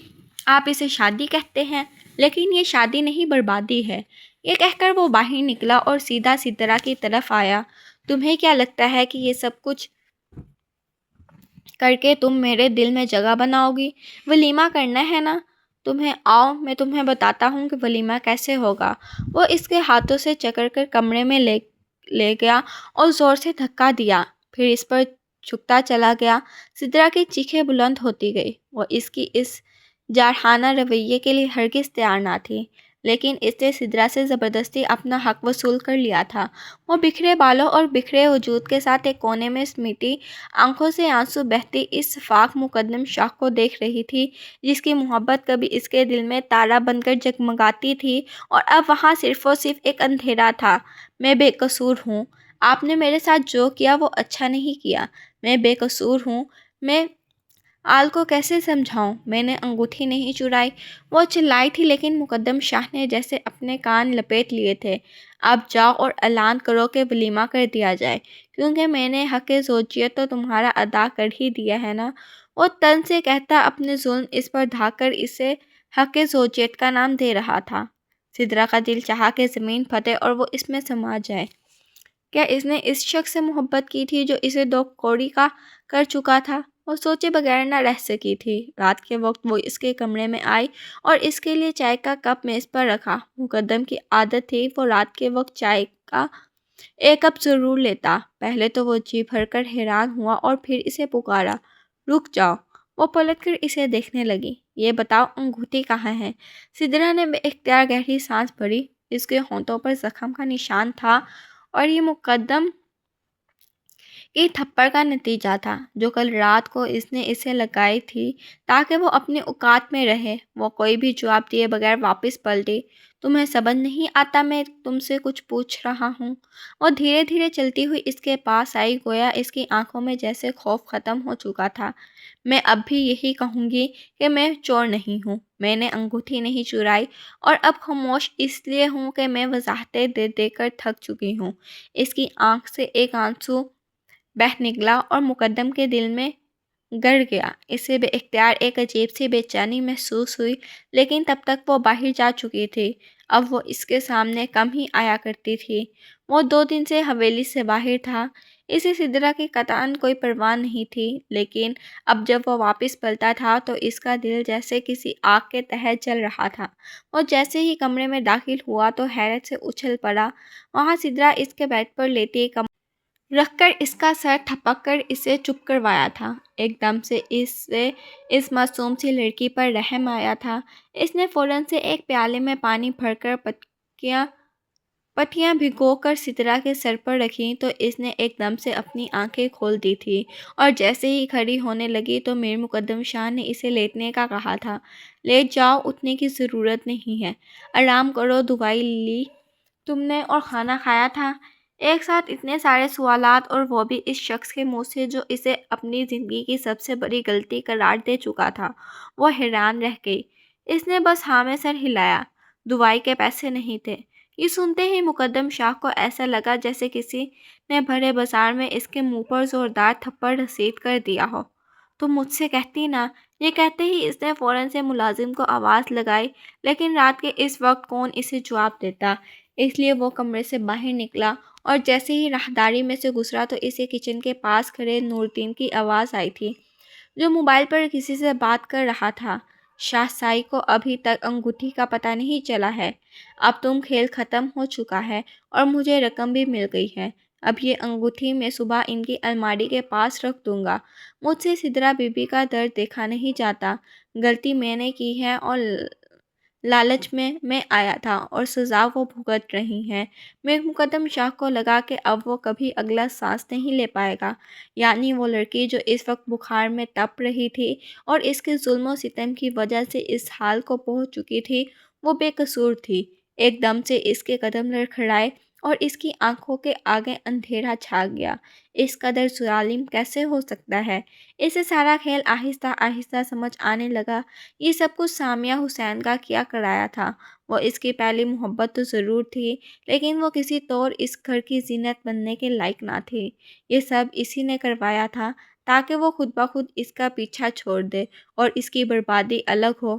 آپ اسے شادی کہتے ہیں؟ لیکن یہ شادی نہیں، بربادی ہے۔ یہ کہہ کر وہ باہر نکلا اور سیدھا سدرا کی طرف آیا۔ تمہیں کیا لگتا ہے کہ یہ سب کچھ کر کے تم میرے دل میں جگہ بناؤ گی؟ ولیمہ کرنا ہے نا تمہیں؟ آؤ میں تمہیں بتاتا ہوں کہ ولیمہ کیسے ہوگا۔ وہ اس کے ہاتھوں سے جکڑ کر کمرے میں لے گیا اور زور سے دھکا دیا، پھر اس پر جھکتا چلا گیا۔ سدرا کی چیخیں بلند ہوتی گئی۔ وہ اس کی اس جارحانہ رویے کے لیے ہرگز تیار نہ تھی، لیکن اس نے سدرا سے زبردستی اپنا حق وصول کر لیا تھا۔ وہ بکھرے بالوں اور بکھرے وجود کے ساتھ ایک کونے میں سمیٹی آنکھوں سے آنسو بہتی اس شفاق مقدم شاہ کو دیکھ رہی تھی، جس کی محبت کبھی اس کے دل میں تارا بن کر جگمگاتی تھی اور اب وہاں صرف و صرف ایک اندھیرا تھا۔ میں بے قصور ہوں، آپ نے میرے ساتھ جو کیا وہ اچھا نہیں کیا۔ میں بے قصور ہوں، میں آل کو کیسے سمجھاؤں؟ میں نے انگوٹھی نہیں چرائی، وہ چلائی تھی، لیکن مقدم شاہ نے جیسے اپنے کان لپیٹ لیے تھے۔ اب جاؤ اور اعلان کرو کہ ولیمہ کر دیا جائے، کیونکہ میں نے حق زوجیت تو تمہارا ادا کر ہی دیا ہے نا۔ وہ تن سے کہتا اپنے ظلم اس پر ڈھا کر اسے حق زوجیت کا نام دے رہا تھا۔ سدرا کا دل چاہا کہ زمین پھٹے اور وہ اس میں سما جائے۔ کیا اس نے اس شخص سے محبت کی تھی جو اسے دو کوڑی کا کر چکا تھا؟ وہ سوچے بغیر نہ رہ سکی تھی۔ رات کے وقت وہ اس کے کمرے میں آئی اور اس کے لیے چائے کا کپ میز پر رکھا۔ مقدم کی عادت تھی وہ رات کے وقت چائے کا ایک کپ ضرور لیتا۔ پہلے تو وہ جی بھر کر حیران ہوا اور پھر اسے پکارا، رک جاؤ۔ وہ پلٹ کر اسے دیکھنے لگی۔ یہ بتاؤ انگوٹھی کہاں ہے؟ سدرا نے بے اختیار گہری سانس بھری۔ اس کے ہونٹوں پر زخم کا نشان تھا اور یہ مقدم کی تھپڑ کا نتیجہ تھا جو کل رات کو اس نے اسے لگائی تھی تاکہ وہ اپنی اوقات میں رہے۔ وہ کوئی بھی جواب دیے بغیر واپس پلٹی۔ تمہیں سبق نہیں آتا؟ میں تم سے کچھ پوچھ رہا ہوں۔ وہ دھیرے دھیرے چلتی ہوئی اس کے پاس آئی، گویا اس کی آنکھوں میں جیسے خوف ختم ہو چکا تھا۔ میں اب بھی یہی کہوں گی کہ میں چور نہیں ہوں، میں نے انگوٹھی نہیں چرائی، اور اب خاموش اس لیے ہوں کہ میں وضاحتیں دے دے کر تھک چکی ہوں۔ اس کی آنکھ سے ایک آنسو بہہ نکلا اور مقدم کے دل میں گڑ گیا۔ اسے بے اختیار ایک عجیب سی بے چینی محسوس ہوئی، لیکن تب تک وہ باہر جا چکی تھی۔ اب وہ اس کے سامنے کم ہی آیا کرتی تھی۔ وہ 2 دن سے حویلی سے باہر تھا۔ اسے سدرا کی قطعاً کوئی پرواہ نہیں تھی، لیکن اب جب وہ واپس پلٹا تھا تو اس کا دل جیسے کسی آگ کے تحت جل رہا تھا۔ وہ جیسے ہی کمرے میں داخل ہوا تو حیرت سے اچھل پڑا۔ وہاں سدرا اس کے بیڈ پر لیٹی رکھ کر اس کا سر تھپک کر اسے چپ کروایا تھا۔ ایک دم سے اس معصوم سی لڑکی پر رحم آیا تھا۔ اس نے فوراً سے ایک پیالے میں پانی بھر کر پتیاں بھگو کر سدرا کے سر پر رکھیں تو اس نے ایک دم سے اپنی آنکھیں کھول دی تھی، اور جیسے ہی کھڑی ہونے لگی تو میر مقدم شاہ نے اسے لیٹنے کا کہا تھا۔ لیٹ جاؤ، اٹھنے کی ضرورت نہیں ہے، آرام کرو۔ دوائی لی تم نے اور کھانا کھایا تھا؟ ایک ساتھ اتنے سارے سوالات، اور وہ بھی اس شخص کے منہ سے جو اسے اپنی زندگی کی سب سے بڑی غلطی قرار دے چکا تھا۔ وہ حیران رہ گئی۔ اس نے بس ہاں میں سر ہلایا۔ دوائی کے پیسے نہیں تھے۔ یہ سنتے ہی مقدم شاہ کو ایسا لگا جیسے کسی نے بھرے بازار میں اس کے منہ پر زوردار تھپڑ رسید کر دیا ہو۔ تم مجھ سے کہتی نا؟ یہ کہتے ہی اس نے فوراً سے ملازم کو آواز لگائی، لیکن رات کے اس وقت کون اسے جواب دیتا؟ اس لیے وہ کمرے سے باہر نکلا اور جیسے ہی راہداری میں سے گزرا تو اسے کچن کے پاس کھڑے نوردین کی آواز آئی تھی، جو موبائل پر کسی سے بات کر رہا تھا۔ شاہ سائی کو ابھی تک انگوٹھی کا پتہ نہیں چلا ہے۔ اب تم کھیل ختم ہو چکا ہے اور مجھے رقم بھی مل گئی ہے۔ اب یہ انگوٹھی میں صبح ان کی الماری کے پاس رکھ دوں گا۔ مجھ سے سدرا بی بی کا درد دیکھا نہیں جاتا۔ غلطی میں نے کی ہے اور لالچ میں آیا تھا اور سزا وہ بھگت رہی ہیں۔ میر مقدم شاہ کو لگا کہ اب وہ کبھی اگلا سانس نہیں لے پائے گا، یعنی وہ لڑکی جو اس وقت بخار میں تپ رہی تھی اور اس کے ظلم و ستم کی وجہ سے اس حال کو پہنچ چکی تھی، وہ بے قصور تھی۔ ایک دم سے اس کے قدم لڑکھڑائے اور اس کی آنکھوں کے آگے اندھیرا چھا گیا۔ اس قدر ظالم کیسے ہو سکتا ہے؟ اسے سارا کھیل آہستہ آہستہ سمجھ آنے لگا۔ یہ سب کچھ سامیہ حسین کا کیا کرایا تھا۔ وہ اس کی پہلی محبت تو ضرور تھی، لیکن وہ کسی طور اس گھر کی زینت بننے کے لائق نہ تھی۔ یہ سب اسی نے کروایا تھا تاکہ وہ خود بخود اس کا پیچھا چھوڑ دے اور اس کی بربادی الگ ہو۔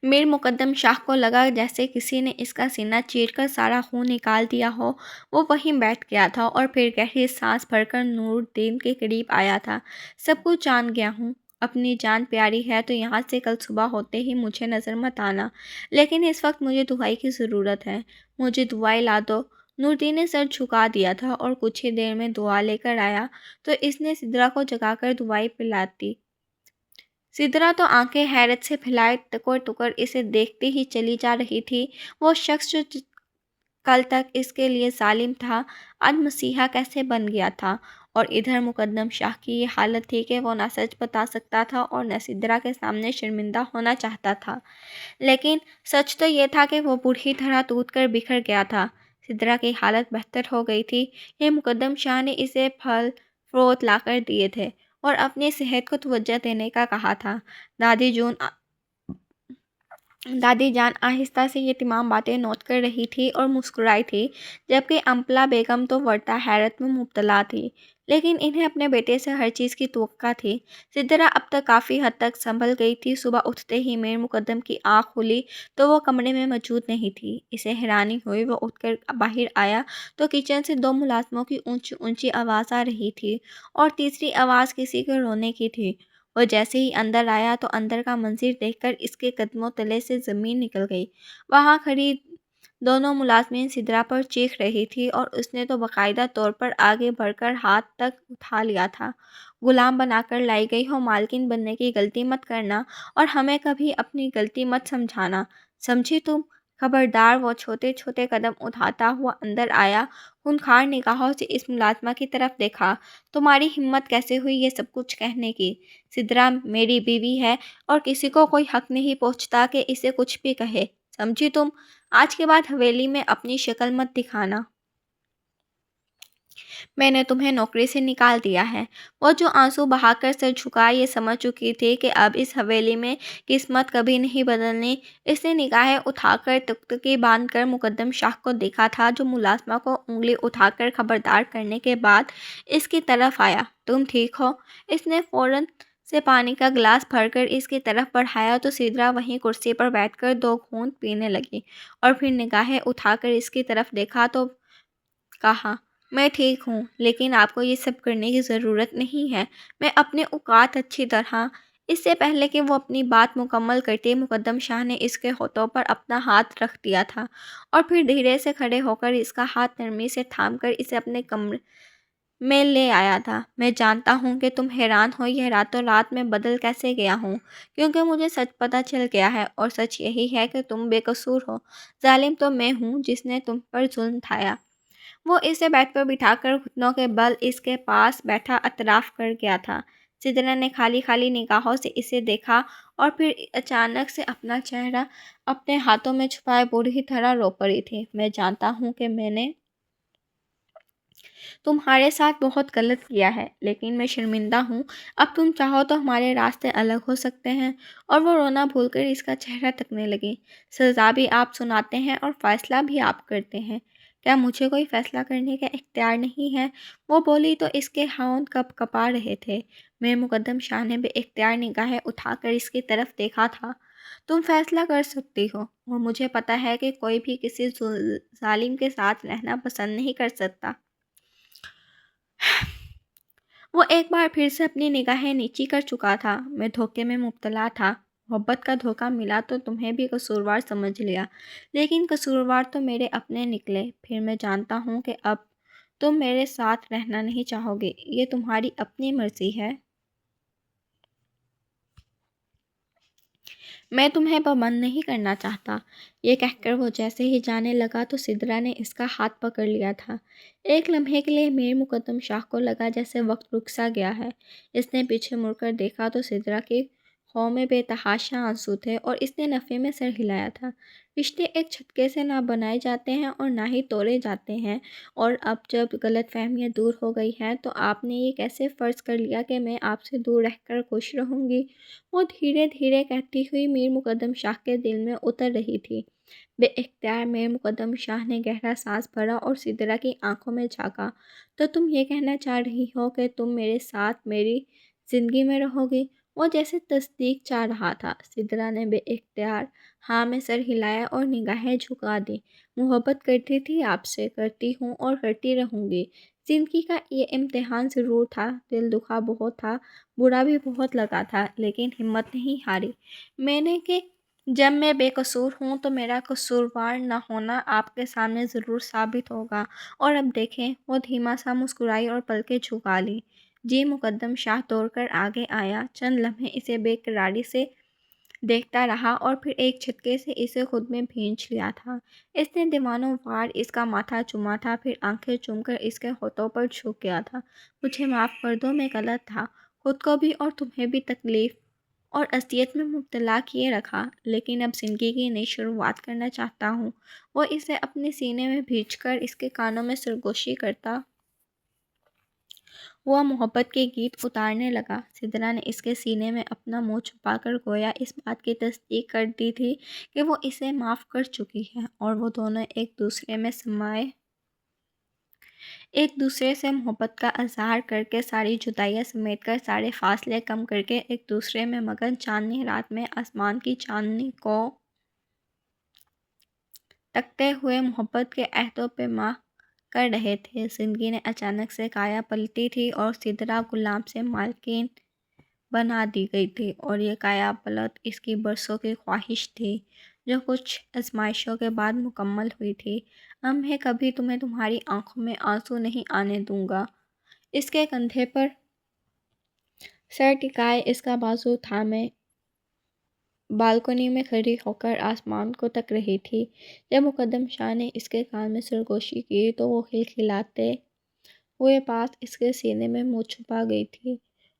میر مقدم شاہ کو لگا جیسے کسی نے اس کا سینہ چیر کر سارا خون نکال دیا ہو۔ وہ وہیں بیٹھ گیا تھا اور پھر گہری سانس بھر کر نور الدین کے قریب آیا تھا۔ سب کچھ جان گیا ہوں۔ اپنی جان پیاری ہے تو یہاں سے کل صبح ہوتے ہی مجھے نظر مت آنا، لیکن اس وقت مجھے دعائی کی ضرورت ہے۔ مجھے دعائی لا دو۔ نوردین نے سر جھکا دیا تھا اور کچھ ہی دیر میں دعا لے کر آیا تو اس نے سدرا کو جگا کر دعائی پلاتی۔ سدرا تو آنکھیں حیرت سے پھیلائے ٹکر ٹکر اسے دیکھتی ہی چلی جا رہی تھی۔ وہ شخص جو کل تک اس کے لیے ظالم تھا، آج مسیحا کیسے بن گیا تھا؟ اور ادھر مقدم شاہ کی یہ حالت تھی کہ وہ نہ سچ بتا سکتا تھا اور نہ سدرا کے سامنے شرمندہ ہونا چاہتا تھا۔ لیکن سچ تو یہ تھا کہ وہ بری طرح ٹوٹ کر بکھر گیا تھا۔ سدرا کی حالت بہتر ہو گئی تھی۔ یہ مقدم شاہ نے اسے پھل فروٹ لا کر دیے تھے اور اپنی صحت کو توجہ دینے کا کہا تھا۔ دادی جان آہستہ سے یہ تمام باتیں نوٹ کر رہی تھی اور مسکرائی تھی، جبکہ امپلا بیگم تو ورطہ حیرت میں مبتلا تھی، لیکن انہیں اپنے بیٹے سے ہر چیز کی توقع تھی۔ سدرا اب تک کافی حد تک سنبھل گئی تھی۔ صبح اٹھتے ہی میر مقدم کی آنکھ کھلی تو وہ کمرے میں موجود نہیں تھی۔ اسے حیرانی ہوئی۔ وہ اٹھ کر باہر آیا تو کچن سے دو ملازموں کی اونچی اونچی آواز آ رہی تھی اور تیسری آواز کسی کے رونے کی تھی۔ وہ جیسے ہی اندر آیا تو اندر کا منظر دیکھ کر اس کے قدموں تلے سے زمین نکل گئی۔ وہاں کھڑی دونوں ملازمین سدرا پر چیخ رہی تھی اور اس نے تو باقاعدہ طور پر آگے بڑھ کر ہاتھ تک اٹھا لیا تھا۔ غلام بنا کر لائی گئی ہو، مالکن بننے کی غلطی مت کرنا اور ہمیں کبھی اپنی غلطی مت سمجھانا، سمجھی تم؟ خبردار۔ وہ چھوٹے چھوٹے قدم اٹھاتا ہوا اندر آیا، خونخوار نگاہوں سے اس ملازمہ کی طرف دیکھا۔ تمہاری ہمت کیسے ہوئی یہ سب کچھ کہنے کی؟ سدرا میری بیوی ہے اور کسی کو کوئی حق نہیں پہنچتا کہ اسے کچھ بھی کہے، سمجھی تم؟ آج کے بعد حویلی میں اپنی شکل مت دکھانا۔ میں نے تمہیں نوکری سے نکال دیا ہے۔ وہ جو آنسو بہا کر سر جھکائے یہ سمجھ چکی تھی کہ اب اس حویلی میں قسمت کبھی نہیں بدلنی۔ اس نے نگاہیں اٹھا کر ٹکٹکی باندھ کر مقدم شاہ کو دیکھا تھا، جو ملازمہ کو انگلی اٹھا کر خبردار کرنے کے بعد اس کی طرف آیا۔ تم ٹھیک ہو؟ اس نے فوراً سے پانی کا گلاس بھر کر اس کی طرف بڑھایا تو سدرا وہیں کرسی پر بیٹھ کر دو گھونٹ پینے لگی اور پھر نگاہیں اٹھا کر اس کی طرف دیکھا تو کہا، میں ٹھیک ہوں، لیکن آپ کو یہ سب کرنے کی ضرورت نہیں ہے۔ میں اپنے اوقات اچھی طرح۔ اس سے پہلے کہ وہ اپنی بات مکمل کرتی، مقدم شاہ نے اس کے ہونٹوں پر اپنا ہاتھ رکھ دیا تھا اور پھر دھیرے سے کھڑے ہو کر اس کا ہاتھ نرمی سے تھام کر اسے اپنے کمرے میں لے آیا تھا۔ میں جانتا ہوں کہ تم حیران ہو یہ راتوں رات میں بدل کیسے گیا ہوں، کیونکہ مجھے سچ پتہ چل گیا ہے اور سچ یہی ہے کہ تم بے قصور ہو۔ ظالم تو میں ہوں جس نے تم پر ظلم ڈھایا۔ وہ اسے بیڈ پر بٹھا کر گھٹنوں کے بل اس کے پاس بیٹھا اعتراف کر گیا تھا۔ سدرا نے خالی خالی نگاہوں سے اسے دیکھا اور پھر اچانک سے اپنا چہرہ اپنے ہاتھوں میں چھپائے بری طرح رو پڑی تھی۔ میں جانتا ہوں کہ میں نے تمہارے ساتھ بہت غلط کیا ہے، لیکن میں شرمندہ ہوں۔ اب تم چاہو تو ہمارے راستے الگ ہو سکتے ہیں۔ اور وہ رونا بھول کر اس کا چہرہ تکنے لگی۔ سزا بھی آپ سناتے ہیں اور فیصلہ بھی آپ کرتے ہیں۔ کیا مجھے کوئی فیصلہ کرنے کا اختیار نہیں ہے؟ وہ بولی تو اس کے ہونٹ کپ کپا رہے تھے۔ میر مقدم شاہ نے بے اختیار نگاہیں اٹھا کر اس کی طرف دیکھا تھا۔ تم فیصلہ کر سکتی ہو، اور مجھے پتہ ہے کہ کوئی بھی کسی ظالم کے ساتھ رہنا پسند نہیں کر سکتا۔ وہ ایک بار پھر سے اپنی نگاہیں نیچی کر چکا تھا۔ میں دھوکے میں مبتلا تھا۔ محبت کا دھوکہ ملا تو تمہیں بھی قصوروار سمجھ لیا، لیکن قصوروار تو میرے اپنے نکلے۔ پھر میں جانتا ہوں کہ اب تم میرے ساتھ رہنا نہیں چاہو گے۔ یہ تمہاری اپنی مرضی ہے۔ میں تمہیں پابند نہیں کرنا چاہتا۔ یہ کہہ کر وہ جیسے ہی جانے لگا تو سدرا نے اس کا ہاتھ پکڑ لیا تھا۔ ایک لمحے کے لیے میر مقدم شاہ کو لگا جیسے وقت رک سا گیا ہے۔ اس نے پیچھے مڑ کر دیکھا تو سدرا کی خوں میں بے تحاشا آنسو تھے اور اس نے نفی میں سر ہلایا تھا۔ رشتے ایک چھٹکے سے نہ بنائے جاتے ہیں اور نہ ہی توڑے جاتے ہیں، اور اب جب غلط فہمیاں دور ہو گئی ہیں تو آپ نے یہ کیسے فرض کر لیا کہ میں آپ سے دور رہ کر خوش رہوں گی؟ وہ دھیرے دھیرے کہتی ہوئی میر مقدم شاہ کے دل میں اتر رہی تھی۔ بے اختیار میر مقدم شاہ نے گہرا سانس بھرا اور سدرا کی آنکھوں میں جھانکا۔ تو تم یہ کہنا چاہ رہی ہو کہ تم میرے ساتھ میری زندگی میں رہو گی؟ وہ جیسے تصدیق چاہ رہا تھا۔ سدرا نے بے اختیار ہاں میں سر ہلایا اور نگاہیں جھکا دیں۔ محبت کرتی تھی آپ سے، کرتی ہوں اور کرتی رہوں گی۔ زندگی کا یہ امتحان ضرور تھا، دل دکھا بہت تھا، برا بھی بہت لگا تھا، لیکن ہمت نہیں ہاری میں نے کہ جب میں بے قصور ہوں تو میرا قصوروار نہ ہونا آپ کے سامنے ضرور ثابت ہوگا۔ اور اب دیکھیں، وہ دھیما سا مسکرائی اور پلکیں جھکا لی۔ جی مقدم شاہ دوڑ کر آگے آیا، چند لمحے اسے بے قراری سے دیکھتا رہا اور پھر ایک جھٹکے سے اسے خود میں بھینچ لیا تھا۔ اس نے دیوانوں وار اس کا ماتھا چوما تھا، پھر آنکھیں چوم کر اس کے ہونٹوں پر جھک گیا تھا۔ مجھے معاف کر دو، میں غلط تھا، خود کو بھی اور تمہیں بھی تکلیف اور اذیت میں مبتلا کیے رکھا، لیکن اب زندگی کی نئی شروعات کرنا چاہتا ہوں۔ وہ اسے اپنے سینے میں بھیج کر اس کے کانوں میں سرگوشی کرتا ہوا محبت کے گیت اتارنے لگا۔ سدرا نے اس کے سینے میں اپنا منہ چھپا کر گویا اس بات کی تصدیق کر دی تھی کہ وہ اسے معاف کر چکی ہے، اور وہ دونوں ایک دوسرے میں سمائے ایک دوسرے سے محبت کا اظہار کر کے ساری جدائیاں سمیٹ کر سارے فاصلے کم کر کے ایک دوسرے میں مگن چاندنی رات میں آسمان کی چاندنی کو تکتے ہوئے محبت کے عہد و پیما کر رہے تھے۔ زندگی نے اچانک سے کایا پلٹی تھی اور سدرا غلام سے مالکین بنا دی گئی تھی، اور یہ کایا پلٹ اس کی برسوں کی خواہش تھی جو کچھ آزمائشوں کے بعد مکمل ہوئی تھی۔ اب میں کبھی تمہاری آنکھوں میں آنسو نہیں آنے دوں گا۔ اس کے کندھے پر سر ٹکائے اس کا بازو تھامے بالکنی میں کھڑی ہو کر آسمان کو تک رہی تھی۔ جب مقدم شاہ نے اس کے کان میں سرگوشی کی تو وہ کھلکھلاتے ہوئے پاس اس کے سینے میں منہ چھپا گئی تھی،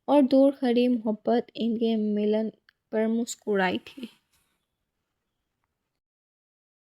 اور دور کھڑی محبت ان کے ملن پر مسکرائی تھی۔